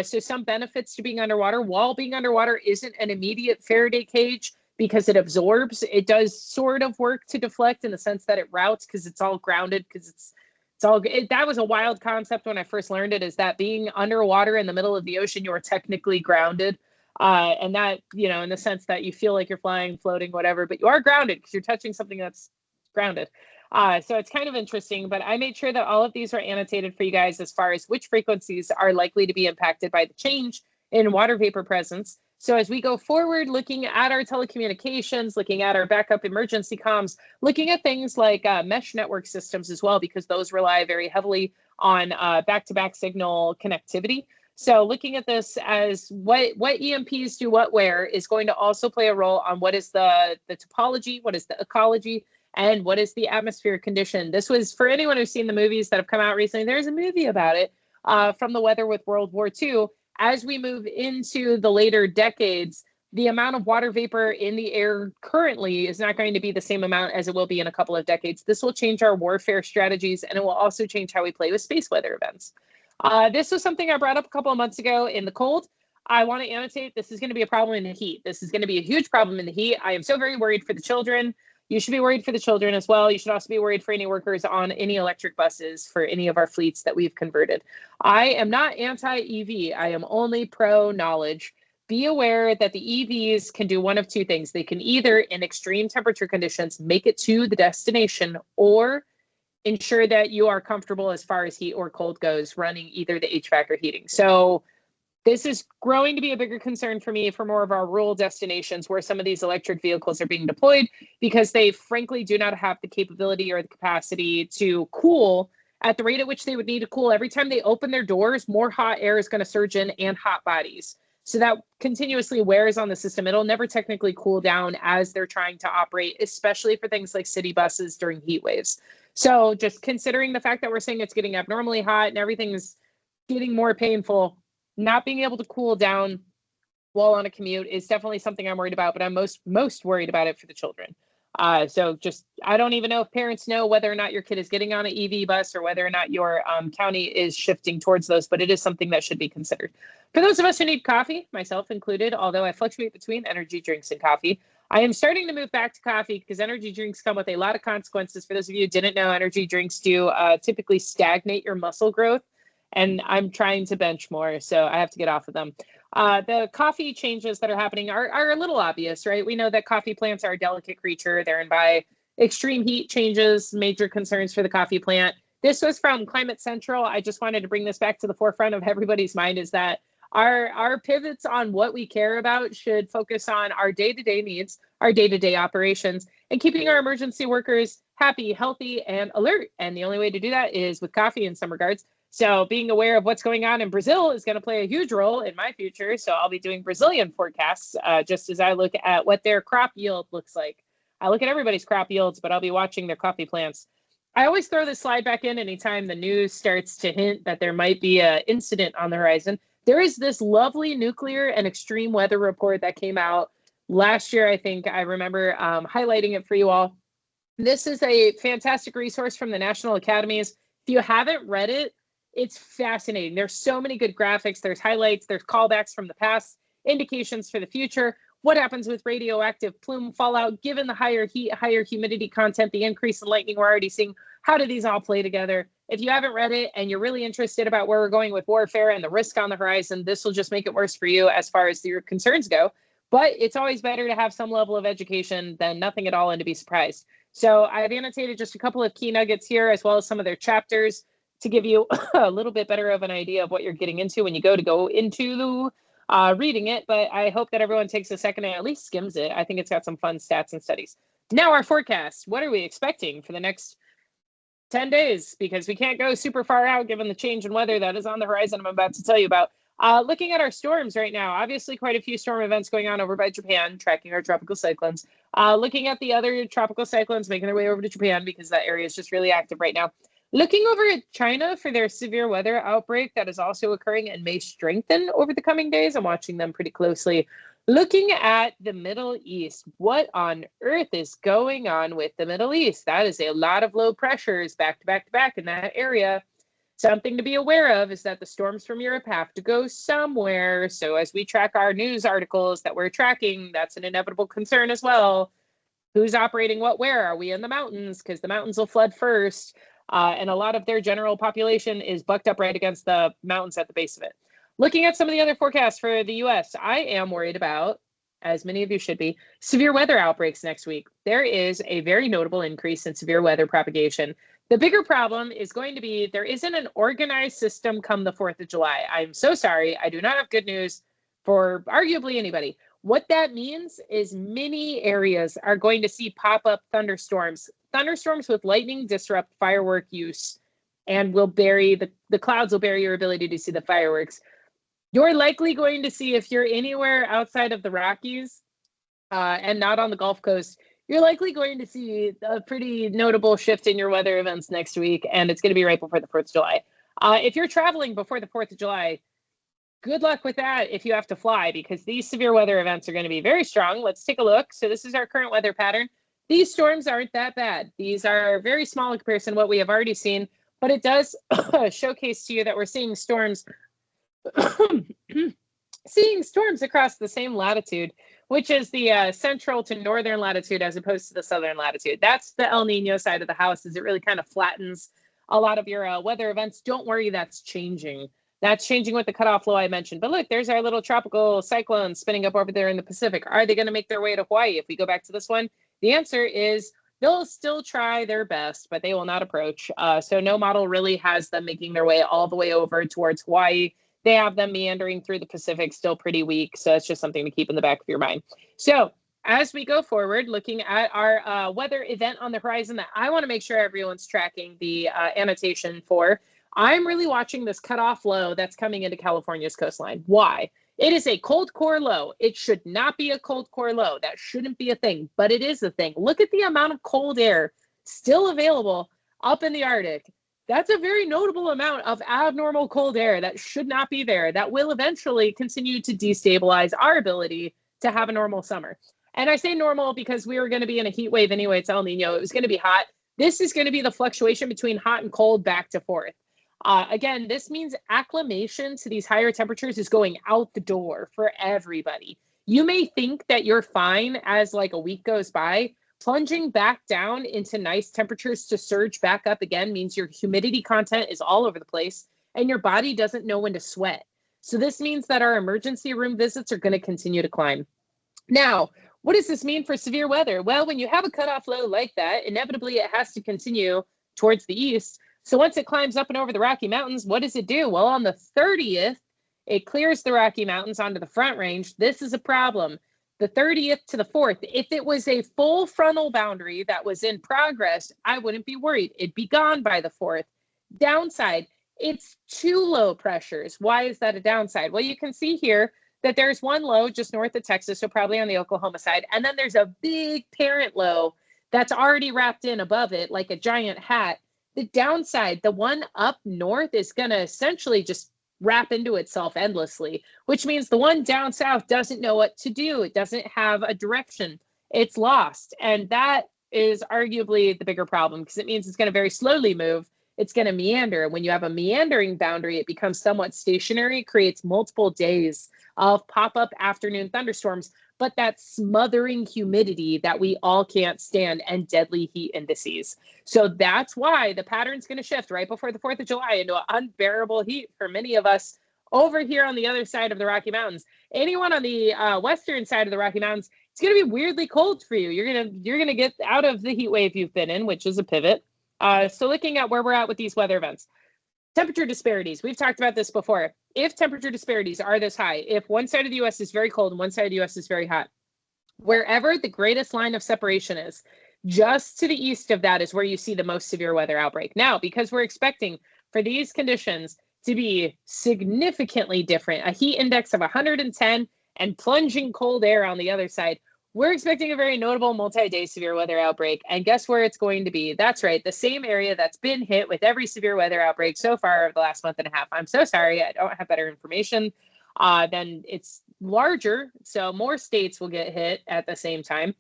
So some benefits to being underwater. While being underwater isn't an immediate Faraday cage, because it absorbs. It does sort of work to deflect in the sense that it routes because it's all grounded, because that was a wild concept when I first learned it, is that being underwater in the middle of the ocean, you are technically grounded. And that, in the sense that you feel like you're flying, floating, whatever, but you are grounded because you're touching something that's grounded. So it's kind of interesting, but I made sure that all of these are annotated for you guys as far as which frequencies are likely to be impacted by the change in water vapor presence. So as we go forward, looking at our telecommunications, looking at our backup emergency comms, looking at things like mesh network systems as well, because those rely very heavily on back-to-back signal connectivity. So looking at this as what EMPs do what where is going to also play a role on what is the topology, what is the ecology, and what is the atmospheric condition. This was, for anyone who's seen the movies that have come out recently, there's a movie about it from the weather with World War II. As we move into the later decades, the amount of water vapor in the air currently is not going to be the same amount as it will be in a couple of decades. This will change our warfare strategies, and it will also change how we play with space weather events. This was something I brought up a couple of months ago in the cold. I want to annotate, this is going to be a problem in the heat. This is going to be a huge problem in the heat. I am so very worried for the children. You should be worried for the children as well. You should also be worried for any workers on any electric buses for any of our fleets that we've converted. I am not anti-EV. I am only pro-knowledge. Be aware that the EVs can do one of two things. They can either, in extreme temperature conditions, make it to the destination, or ensure that you are comfortable as far as heat or cold goes, running either the HVAC or heating. So this is growing to be a bigger concern for me for more of our rural destinations where some of these electric vehicles are being deployed, because they frankly do not have the capability or the capacity to cool at the rate at which they would need to cool. Every time they open their doors, more hot air is going to surge in, and hot bodies. So that continuously wears on the system. It'll never technically cool down as they're trying to operate, especially for things like city buses during heat waves. So just considering the fact that we're saying it's getting abnormally hot and everything's getting more painful, not being able to cool down while on a commute is definitely something I'm worried about, but I'm most worried about it for the children. So just, I don't even know if parents know whether or not your kid is getting on an EV bus or whether or not your county is shifting towards those, but it is something that should be considered. For those of us who need coffee, myself included, although I fluctuate between energy drinks and coffee, I am starting to move back to coffee because energy drinks come with a lot of consequences. For those of you who didn't know, energy drinks do typically stagnate your muscle growth, and I'm trying to bench more, so I have to get off of them. The coffee changes that are happening are a little obvious, right? We know that coffee plants are a delicate creature. They're in by extreme heat changes, major concerns for the coffee plant. This was from Climate Central. I just wanted to bring this back to the forefront of everybody's mind, is that our pivots on what we care about should focus on our day-to-day needs, our day-to-day operations, and keeping our emergency workers happy, healthy, and alert. And the only way to do that is with coffee in some regards. So being aware of what's going on in Brazil is going to play a huge role in my future. So I'll be doing Brazilian forecasts just as I look at what their crop yield looks like. I look at everybody's crop yields, but I'll be watching their coffee plants. I always throw this slide back in anytime the news starts to hint that there might be an incident on the horizon. There is this lovely nuclear and extreme weather report that came out last year. I think I remember highlighting it for you all. This is a fantastic resource from the National Academies. If you haven't read it, it's fascinating. There's so many good graphics. There's highlights. There's callbacks from the past, indications for the future. What happens with radioactive plume fallout, given the higher heat, higher humidity content, the increase in lightning we're already seeing? How do these all play together? If you haven't read it and you're really interested about where we're going with warfare and the risk on the horizon, this will just make it worse for you as far as your concerns go. But it's always better to have some level of education than nothing at all and to be surprised. So I've annotated just a couple of key nuggets here, as well as some of their chapters, to give you a little bit better of an idea of what you're getting into when you go into reading it. But I hope that everyone takes a second and at least skims it. I think it's got some fun stats and studies. Now our forecast. What are we expecting for the next 10 days? Because we can't go super far out given the change in weather that is on the horizon I'm about to tell you about. Looking at our storms right now, obviously quite a few storm events going on over by Japan, tracking our tropical cyclones. Looking at the other tropical cyclones making their way over to Japan because that area is just really active right now. Looking over at China for their severe weather outbreak that is also occurring and may strengthen over the coming days. I'm watching them pretty closely. Looking at the Middle East, what on earth is going on with the Middle East? That is a lot of low pressures back to back to back in that area. Something to be aware of is that the storms from Europe have to go somewhere. So as we track our news articles that we're tracking, that's an inevitable concern as well. Who's operating what where? Are we in the mountains? Because the mountains will flood first. And a lot of their general population is bucked up right against the mountains at the base of it. Looking at some of the other forecasts for the US, I am worried about, as many of you should be, severe weather outbreaks next week. There is a very notable increase in severe weather propagation. The bigger problem is going to be there isn't an organized system come the 4th of July. I'm so sorry. I do not have good news for arguably anybody. What that means is many areas are going to see pop-up thunderstorms. Thunderstorms with lightning disrupt firework use and will bury, the clouds will bury your ability to see the fireworks. You're likely going to see, if you're anywhere outside of the Rockies and not on the Gulf Coast, you're likely going to see a pretty notable shift in your weather events next week, and it's going to be right before the 4th of July. If you're traveling before the 4th of July, good luck with that if you have to fly, because these severe weather events are going to be very strong. Let's take a look. So this is our current weather pattern. These storms aren't that bad. These are very small in comparison to what we have already seen, but it does showcase to you that we're seeing storms across the same latitude, which is the central to northern latitude as opposed to the southern latitude. That's the El Nino side of the house, as it really kind of flattens a lot of your weather events. Don't worry, that's changing. That's changing with the cutoff low I mentioned. But look, there's our little tropical cyclone spinning up over there in the Pacific. Are they going to make their way to Hawaii? If we go back to this one, the answer is they'll still try their best, but they will not approach. So no model really has them making their way all the way over towards Hawaii. They have them meandering through the Pacific, still pretty weak. So it's just something to keep in the back of your mind. So as we go forward, looking at our weather event on the horizon that I want to make sure everyone's tracking the annotation for, I'm really watching this cutoff low that's coming into California's coastline. Why? It is a cold core low. It should not be a cold core low. That shouldn't be a thing, but it is a thing. Look at the amount of cold air still available up in the Arctic. That's a very notable amount of abnormal cold air that should not be there. That will eventually continue to destabilize our ability to have a normal summer. And I say normal because we were going to be in a heat wave anyway. It's El Nino. It was going to be hot. This is going to be the fluctuation between hot and cold back to forth. Again, this means acclimation to these higher temperatures is going out the door for everybody. You may think that you're fine as like a week goes by. Plunging back down into nice temperatures to surge back up again means your humidity content is all over the place and your body doesn't know when to sweat. So this means that our emergency room visits are going to continue to climb. Now, what does this mean for severe weather? Well, when you have a cutoff low like that, inevitably it has to continue towards the east. So once it climbs up and over the Rocky Mountains, what does it do? Well, on the 30th, it clears the Rocky Mountains onto the Front Range. This is a problem. The 30th to the 4th, if it was a full frontal boundary that was in progress, I wouldn't be worried. It'd be gone by the 4th. Downside, it's two low pressures. Why is that a downside? Well, you can see here that there's one low just north of Texas, so probably on the Oklahoma side. And then there's a big parent low that's already wrapped in above it like a giant hat. The downside, the one up north is going to essentially just wrap into itself endlessly, which means the one down south doesn't know what to do. It doesn't have a direction. It's lost. And that is arguably the bigger problem because it means it's going to very slowly move. It's going to meander. When you have a meandering boundary, it becomes somewhat stationary. It creates multiple days of pop-up afternoon thunderstorms, but that smothering humidity that we all can't stand and deadly heat indices. So that's why the pattern's going to shift right before the 4th of July into an unbearable heat for many of us over here on the other side of the Rocky Mountains. Anyone on the western side of the Rocky Mountains, it's going to be weirdly cold for you. You're gonna get out of the heat wave you've been in, which is a pivot. So looking at where we're at with these weather events. Temperature disparities. We've talked about this before. If temperature disparities are this high, if one side of the U.S. is very cold and one side of the U.S. is very hot, wherever the greatest line of separation is, just to the east of that is where you see the most severe weather outbreak. Now, because we're expecting for these conditions to be significantly different, a heat index of 110 and plunging cold air on the other side, we're expecting a very notable multi-day severe weather outbreak. And guess where it's going to be? That's right, the same area that's been hit with every severe weather outbreak so far over the last month and a half. I'm so sorry, I don't have better information. Then it's larger, so more states will get hit at the same time.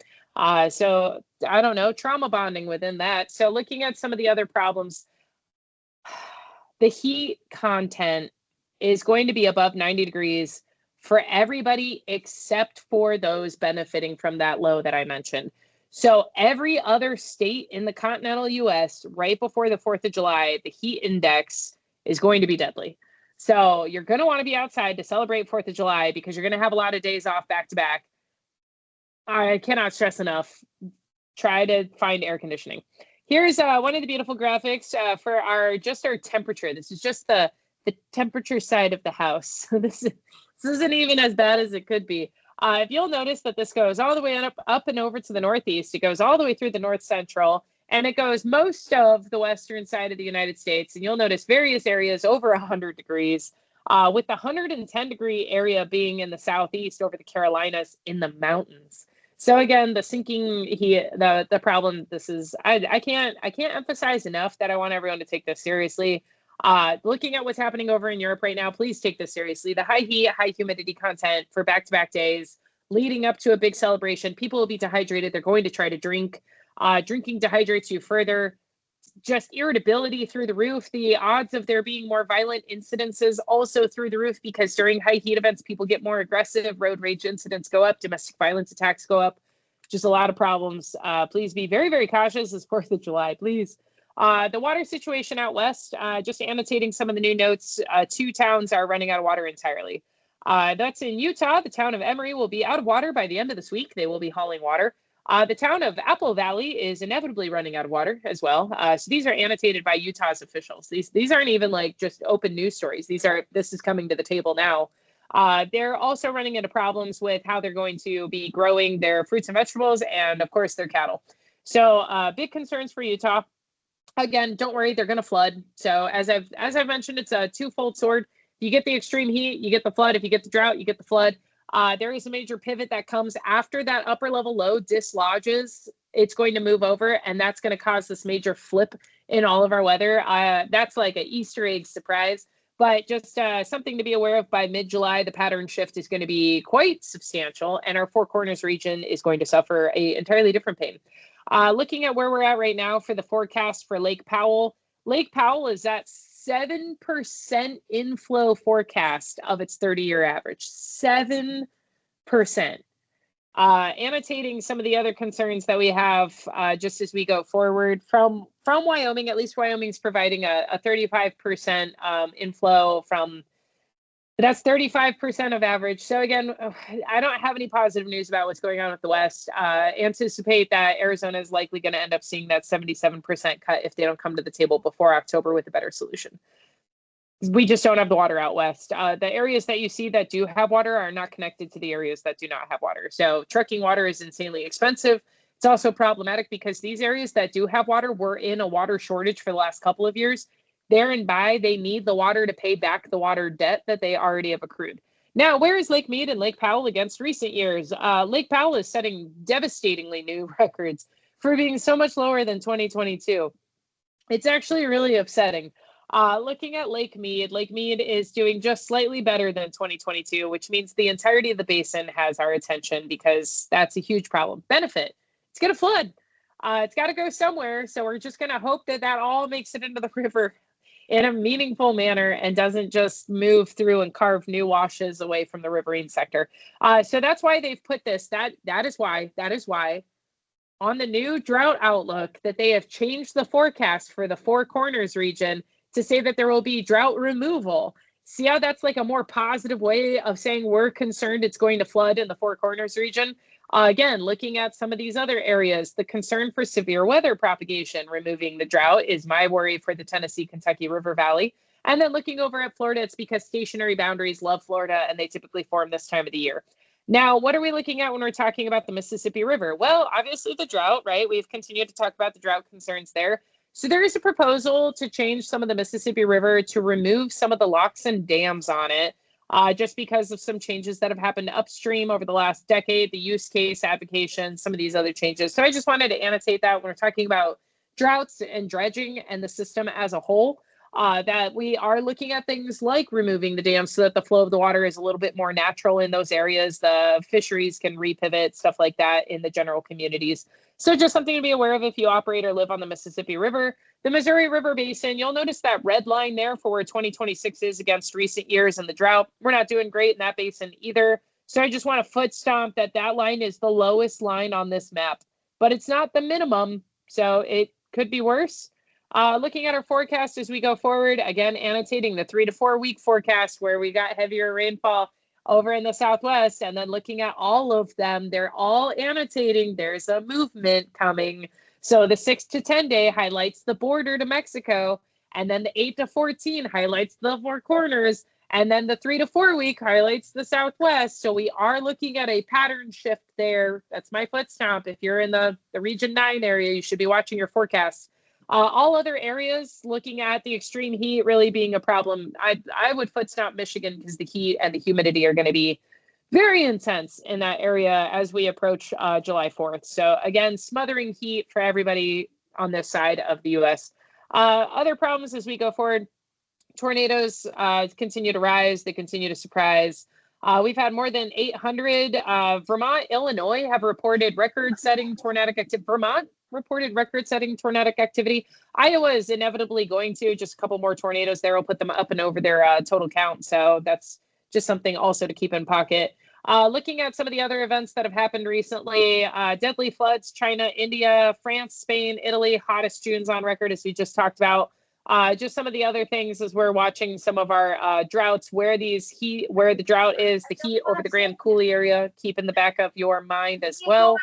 So I don't know, trauma bonding within that. So looking at some of the other problems, the heat content is going to be above 90 degrees for everybody except for those benefiting from that low that I mentioned. So every other state in the continental US right before the 4th of July, the heat index is going to be deadly. So you're going to want to be outside to celebrate 4th of July because you're going to have a lot of days off back to back. I cannot stress enough, try to find air conditioning. Here's one of the beautiful graphics for our temperature. This is just the temperature side of the house. This isn't even as bad as it could be. If you'll notice that this goes all the way up and over to the northeast, it goes all the way through the north central, and it goes most of the western side of the United States. And you'll notice various areas over 100 degrees, with the 110-degree area being in the southeast over the Carolinas in the mountains. So again, the sinking heat, the problem. This is I can't emphasize enough that I want everyone to take this seriously. Looking at what's happening over in Europe right now, please take this seriously. The high heat, high humidity content for back-to-back days leading up to a big celebration. People will be dehydrated. They're going to try to drink. Drinking dehydrates you further. Just irritability through the roof. The odds of there being more violent incidences also through the roof because during high heat events, people get more aggressive. Road rage incidents go up. Domestic violence attacks go up. Just a lot of problems. Please be very, very cautious this 4th of July, please. The water situation out west, just annotating some of the new notes. 2 towns are running out of water entirely. That's in Utah. The town of Emory will be out of water by the end of this week. They will be hauling water. The town of Apple Valley is inevitably running out of water as well. So these are annotated by Utah's officials. These aren't even like just open news stories. This is coming to the table now. They're also running into problems with how they're going to be growing their fruits and vegetables and, of course, their cattle. So big concerns for Utah. Again, don't worry, they're going to flood. So as I've mentioned, it's a twofold sword. You get the extreme heat, you get the flood. If you get the drought, you get the flood. There is a major pivot that comes after that upper level low dislodges. It's going to move over, and that's going to cause this major flip in all of our weather. That's like an Easter egg surprise, but just something to be aware of. By mid-July, the pattern shift is going to be quite substantial, and our Four Corners region is going to suffer an entirely different pain. Looking at where we're at right now for the forecast for Lake Powell. Lake Powell is at 7% inflow forecast of its 30-year average. 7%. Annotating some of the other concerns that we have just as we go forward from Wyoming. At least Wyoming's providing a 35% inflow from. That's 35% of average. So again, I don't have any positive news about what's going on with the West. Anticipate that Arizona is likely going to end up seeing that 77% cut if they don't come to the table before October with a better solution. We just don't have the water out west. The areas that you see that do have water are not connected to the areas that do not have water. So trucking water is insanely expensive. It's also problematic because these areas that do have water were in a water shortage for the last couple of years. There and by, they need the water to pay back the water debt that they already have accrued. Now, where is Lake Mead and Lake Powell against recent years? Lake Powell is setting devastatingly new records for being so much lower than 2022. It's actually really upsetting. Looking at Lake Mead is doing just slightly better than 2022, which means the entirety of the basin has our attention because that's a huge problem. Benefit, it's going to flood. It's got to go somewhere. So we're just going to hope that all makes it into the river in a meaningful manner and doesn't just move through and carve new washes away from the riverine sector. So that's why they've put this. That is why on the new drought outlook that they have changed the forecast for the Four Corners region to say that there will be drought removal. See how that's like a more positive way of saying we're concerned it's going to flood in the Four Corners region? Again, looking at some of these other areas, the concern for severe weather propagation, removing the drought is my worry for the Tennessee, Kentucky River Valley. And then looking over at Florida, it's because stationary boundaries love Florida and they typically form this time of the year. Now, what are we looking at when we're talking about the Mississippi River? Well, obviously the drought, right? We've continued to talk about the drought concerns there. So there is a proposal to change some of the Mississippi River to remove some of the locks and dams on it. Just because of some changes that have happened upstream over the last decade, the use case, advocation, some of these other changes. So I just wanted to annotate that when we're talking about droughts and dredging and the system as a whole, that we are looking at things like removing the dams so that the flow of the water is a little bit more natural in those areas. The fisheries can repivot, stuff like that in the general communities. So just something to be aware of if you operate or live on the Mississippi River. The Missouri River Basin, you'll notice that red line there for where 2026 is against recent years in the drought. We're not doing great in that basin either. So I just want to foot stomp that that line is the lowest line on this map, but it's not the minimum. So it could be worse. Looking at our forecast as we go forward, again, annotating the 3 to 4 week forecast where we got heavier rainfall over in the Southwest, and then looking at all of them, they're all annotating there's a movement coming. So the 6 to 10 day highlights the border to Mexico, and then the 8 to 14 highlights the Four Corners, and then the 3 to 4 week highlights the Southwest. So we are looking at a pattern shift there. That's my foot stomp. If you're in the Region 9 area, you should be watching your forecast. All other areas, looking at the extreme heat really being a problem, I would foot stomp Michigan because the heat and the humidity are going to be very intense in that area as we approach July 4th. So again, smothering heat for everybody on this side of the U.S. Other problems as we go forward, tornadoes continue to rise. They continue to surprise. We've had more than 800. Vermont, Illinois have reported record-setting tornadic activity. Vermont reported record-setting tornadic activity. Iowa is inevitably going to. Just a couple more tornadoes there will put them up and over their total count. So that's just something also to keep in pocket. Looking at some of the other events that have happened recently, deadly floods, China, India, France, Spain, Italy, hottest Junes on record, as we just talked about. Just some of the other things as we're watching some of our droughts, where the drought is, the heat over the Grand Coulee area, keep in the back of your mind as well.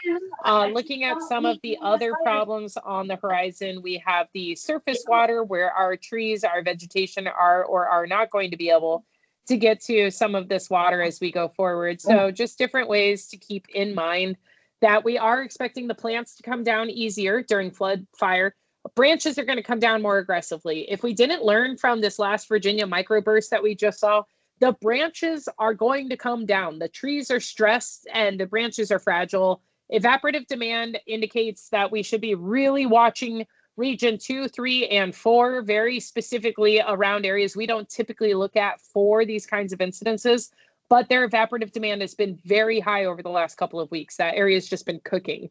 Looking at some of the other problems on the horizon, we have the surface water where our trees, our vegetation are or are not going to be able to get to some of this water as we go forward. So just different ways to keep in mind that we are expecting the plants to come down easier during flood fire. Branches are going to come down more aggressively. If we didn't learn from this last Virginia microburst that we just saw, the branches are going to come down. The trees are stressed and the branches are fragile. Evaporative demand indicates that we should be really watching region 2, 3, and 4, very specifically around areas we don't typically look at for these kinds of incidences, but their evaporative demand has been very high over the last couple of weeks. That area has just been cooking.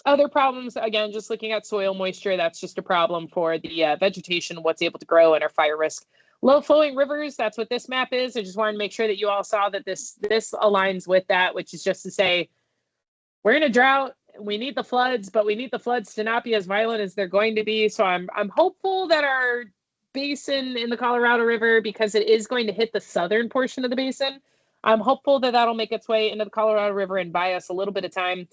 Other problems, again, just looking at soil moisture, that's just a problem for the vegetation, what's able to grow, and our fire risk. Low flowing rivers, that's what this map is. I just wanted to make sure that you all saw that this aligns with that, which is just to say, we're in a drought. We need the floods, but we need the floods to not be as violent as they're going to be. So I'm hopeful that our basin in the Colorado River, because it is going to hit the southern portion of the basin, I'm hopeful that that'll make its way into the Colorado River and buy us a little bit of time.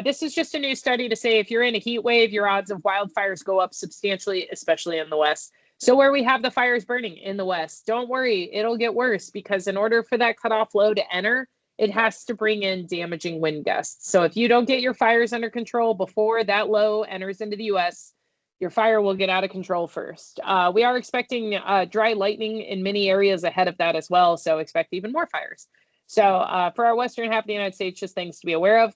This is just a new study to say if you're in a heat wave, your odds of wildfires go up substantially, especially in the West. So where we have the fires burning in the West, don't worry, it'll get worse because in order for that cutoff low to enter, it has to bring in damaging wind gusts. So if you don't get your fires under control before that low enters into the U.S., your fire will get out of control first. We are expecting dry lightning in many areas ahead of that as well, so expect even more fires. So for our western half of the United States, just things to be aware of.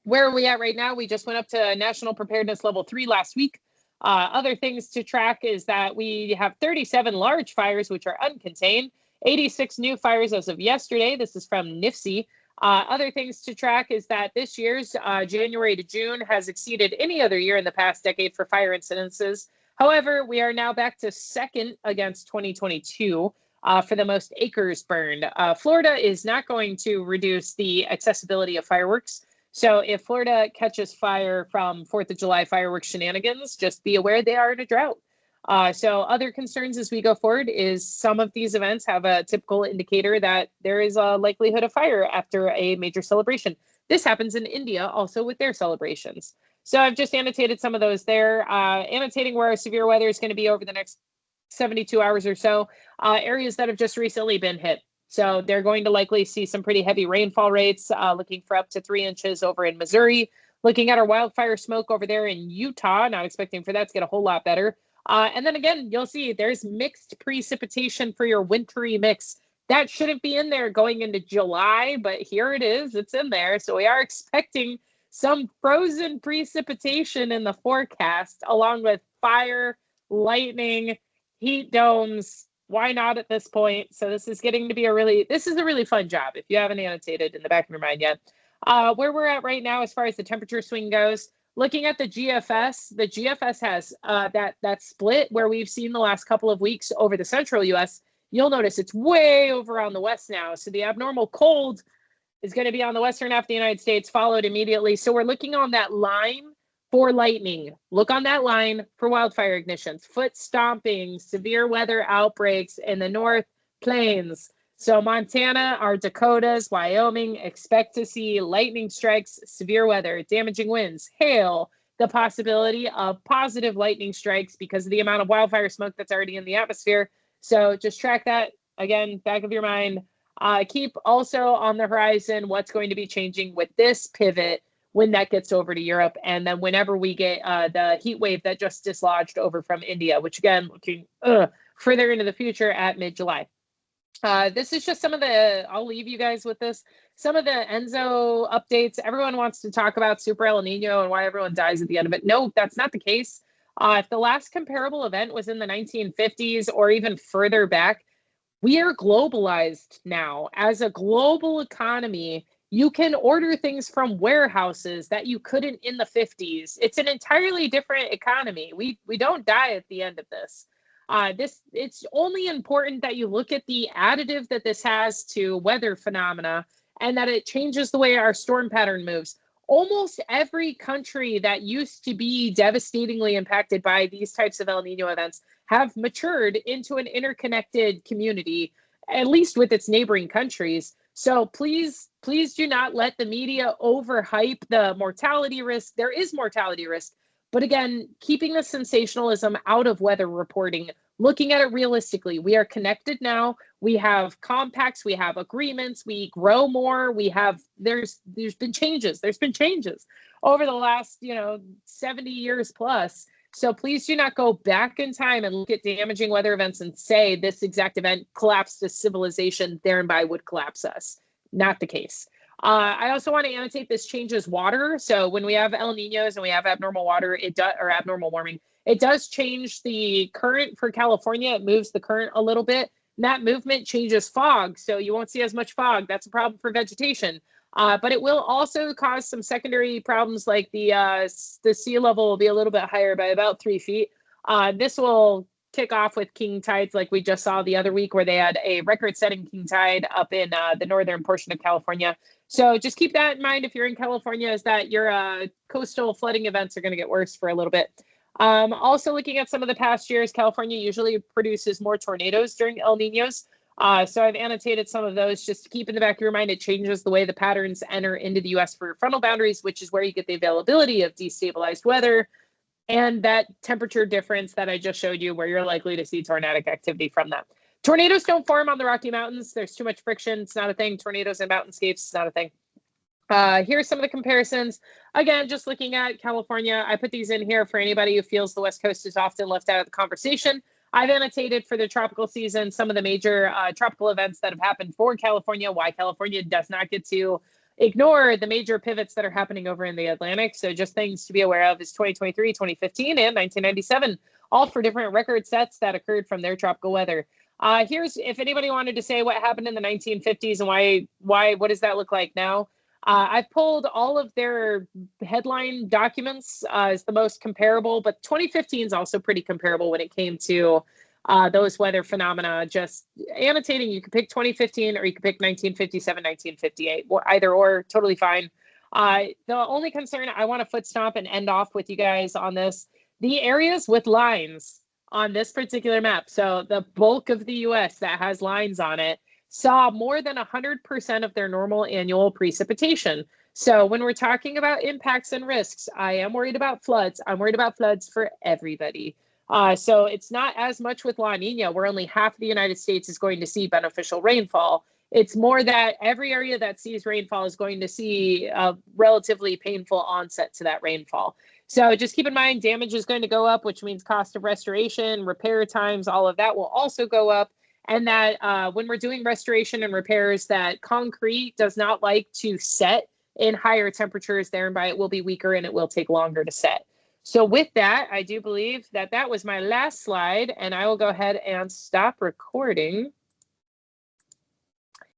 Where are we at right now? We just went up to National Preparedness Level 3 last week. Other things to track is that we have 37 large fires, which are uncontained, 86 new fires as of yesterday. This is from NIFC. Other things to track is that this year's January to June has exceeded any other year in the past decade for fire incidences. However, we are now back to second against 2022 for the most acres burned. Florida is not going to reduce the accessibility of fireworks. So if Florida catches fire from 4th of July fireworks shenanigans, just be aware they are in a drought. So other concerns as we go forward is some of these events have a typical indicator that there is a likelihood of fire after a major celebration. This happens in India also with their celebrations. So I've just annotated some of those there, annotating where our severe weather is going to be over the next 72 hours or so, areas that have just recently been hit. So they're going to likely see some pretty heavy rainfall rates, looking for up to 3 inches over in Missouri. Looking at our wildfire smoke over there in Utah, not expecting for that to get a whole lot better. And then again, you'll see there's mixed precipitation for your wintry mix. That shouldn't be in there going into July, but here it is. It's in there. So we are expecting some frozen precipitation in the forecast, along with fire, lightning, heat domes. Why not at this point? So this is getting to be a really fun job if you haven't annotated in the back of your mind yet. Where we're at right now as far as the temperature swing goes, Looking at the GFS has that split where we've seen the last couple of weeks over the central US. You'll notice it's way over on the west now. So the abnormal cold is going to be on the western half of the United States, followed immediately. So we're looking on that line for lightning. Look on that line for wildfire ignitions, foot stomping, severe weather outbreaks in the North Plains. So Montana, our Dakotas, Wyoming, expect to see lightning strikes, severe weather, damaging winds, hail, the possibility of positive lightning strikes because of the amount of wildfire smoke that's already in the atmosphere. So just track that, again, back of your mind. Keep also on the horizon what's going to be changing with this pivot when that gets over to Europe. And then whenever we get the heat wave that just dislodged over from India, which again, looking further into the future at mid-July. This is just some of the, I'll leave you guys with this, some of the ENSO updates. Everyone wants to talk about Super El Nino and why everyone dies at the end of it. No, that's not the case. If the last comparable event was in the 1950s or even further back, we are globalized now. As a global economy, you can order things from warehouses that you couldn't in the 50s. It's an entirely different economy. We don't die at the end of this. It's only important that you look at the additive that this has to weather phenomena and that it changes the way our storm pattern moves. Almost every country that used to be devastatingly impacted by these types of El Nino events have matured into an interconnected community, at least with its neighboring countries. So please do not let the media overhype the mortality risk. There is mortality risk. But again, keeping the sensationalism out of weather reporting, looking at it realistically. We are connected now. We have compacts, we have agreements, we grow more. There's been changes. There's been changes over the last, 70 years plus. So please do not go back in time and look at damaging weather events and say this exact event collapsed a civilization, thereby would collapse us. Not the case. I also want to annotate this changes water. So when we have El Ninos and we have abnormal water, or abnormal warming, it does change the current for California. It moves the current a little bit. And that movement changes fog. So you won't see as much fog. That's a problem for vegetation. But it will also cause some secondary problems like the sea level will be a little bit higher by about 3 feet. This will kick off with king tides like we just saw the other week where they had a record-setting king tide up in the northern portion of California. So just keep that in mind if you're in California, is that your coastal flooding events are going to get worse for a little bit. Also looking at some of the past years, California usually produces more tornadoes during El Ninos. So I've annotated some of those just to keep in the back of your mind. It changes the way the patterns enter into the U.S. for frontal boundaries, which is where you get the availability of destabilized weather and that temperature difference that I just showed you where you're likely to see tornadic activity from that. Tornadoes don't form on the Rocky Mountains. There's too much friction. It's not a thing. Tornadoes and mountainscapes, it's not a thing. Here's some of the comparisons. Again, just looking at California, I put these in here for anybody who feels the West Coast is often left out of the conversation. I've annotated for the tropical season some of the major tropical events that have happened for California, why California does not get to ignore the major pivots that are happening over in the Atlantic. So just things to be aware of is 2023, 2015, and 1997, all for different record sets that occurred from their tropical weather. Here's, if anybody wanted to say what happened in the 1950s and what does that look like now? I've pulled all of their headline documents as the most comparable, but 2015 is also pretty comparable when it came to those weather phenomena. Just annotating, you could pick 2015 or you could pick 1957, 1958, either or, totally fine. The only concern, I want to foot stomp and end off with you guys on this, the areas with lines on this particular map. So the bulk of the US that has lines on it saw more than 100% of their normal annual precipitation. So when we're talking about impacts and risks, I am worried about floods. I'm worried about floods for everybody. So it's not as much with La Nina, where only half of the United States is going to see beneficial rainfall. It's more that every area that sees rainfall is going to see a relatively painful onset to that rainfall. So just keep in mind, damage is going to go up, which means cost of restoration, repair times, all of that will also go up. And that when we're doing restoration and repairs, that concrete does not like to set in higher temperatures, thereby it will be weaker and it will take longer to set. So with that, I do believe that that was my last slide, and I will go ahead and stop recording.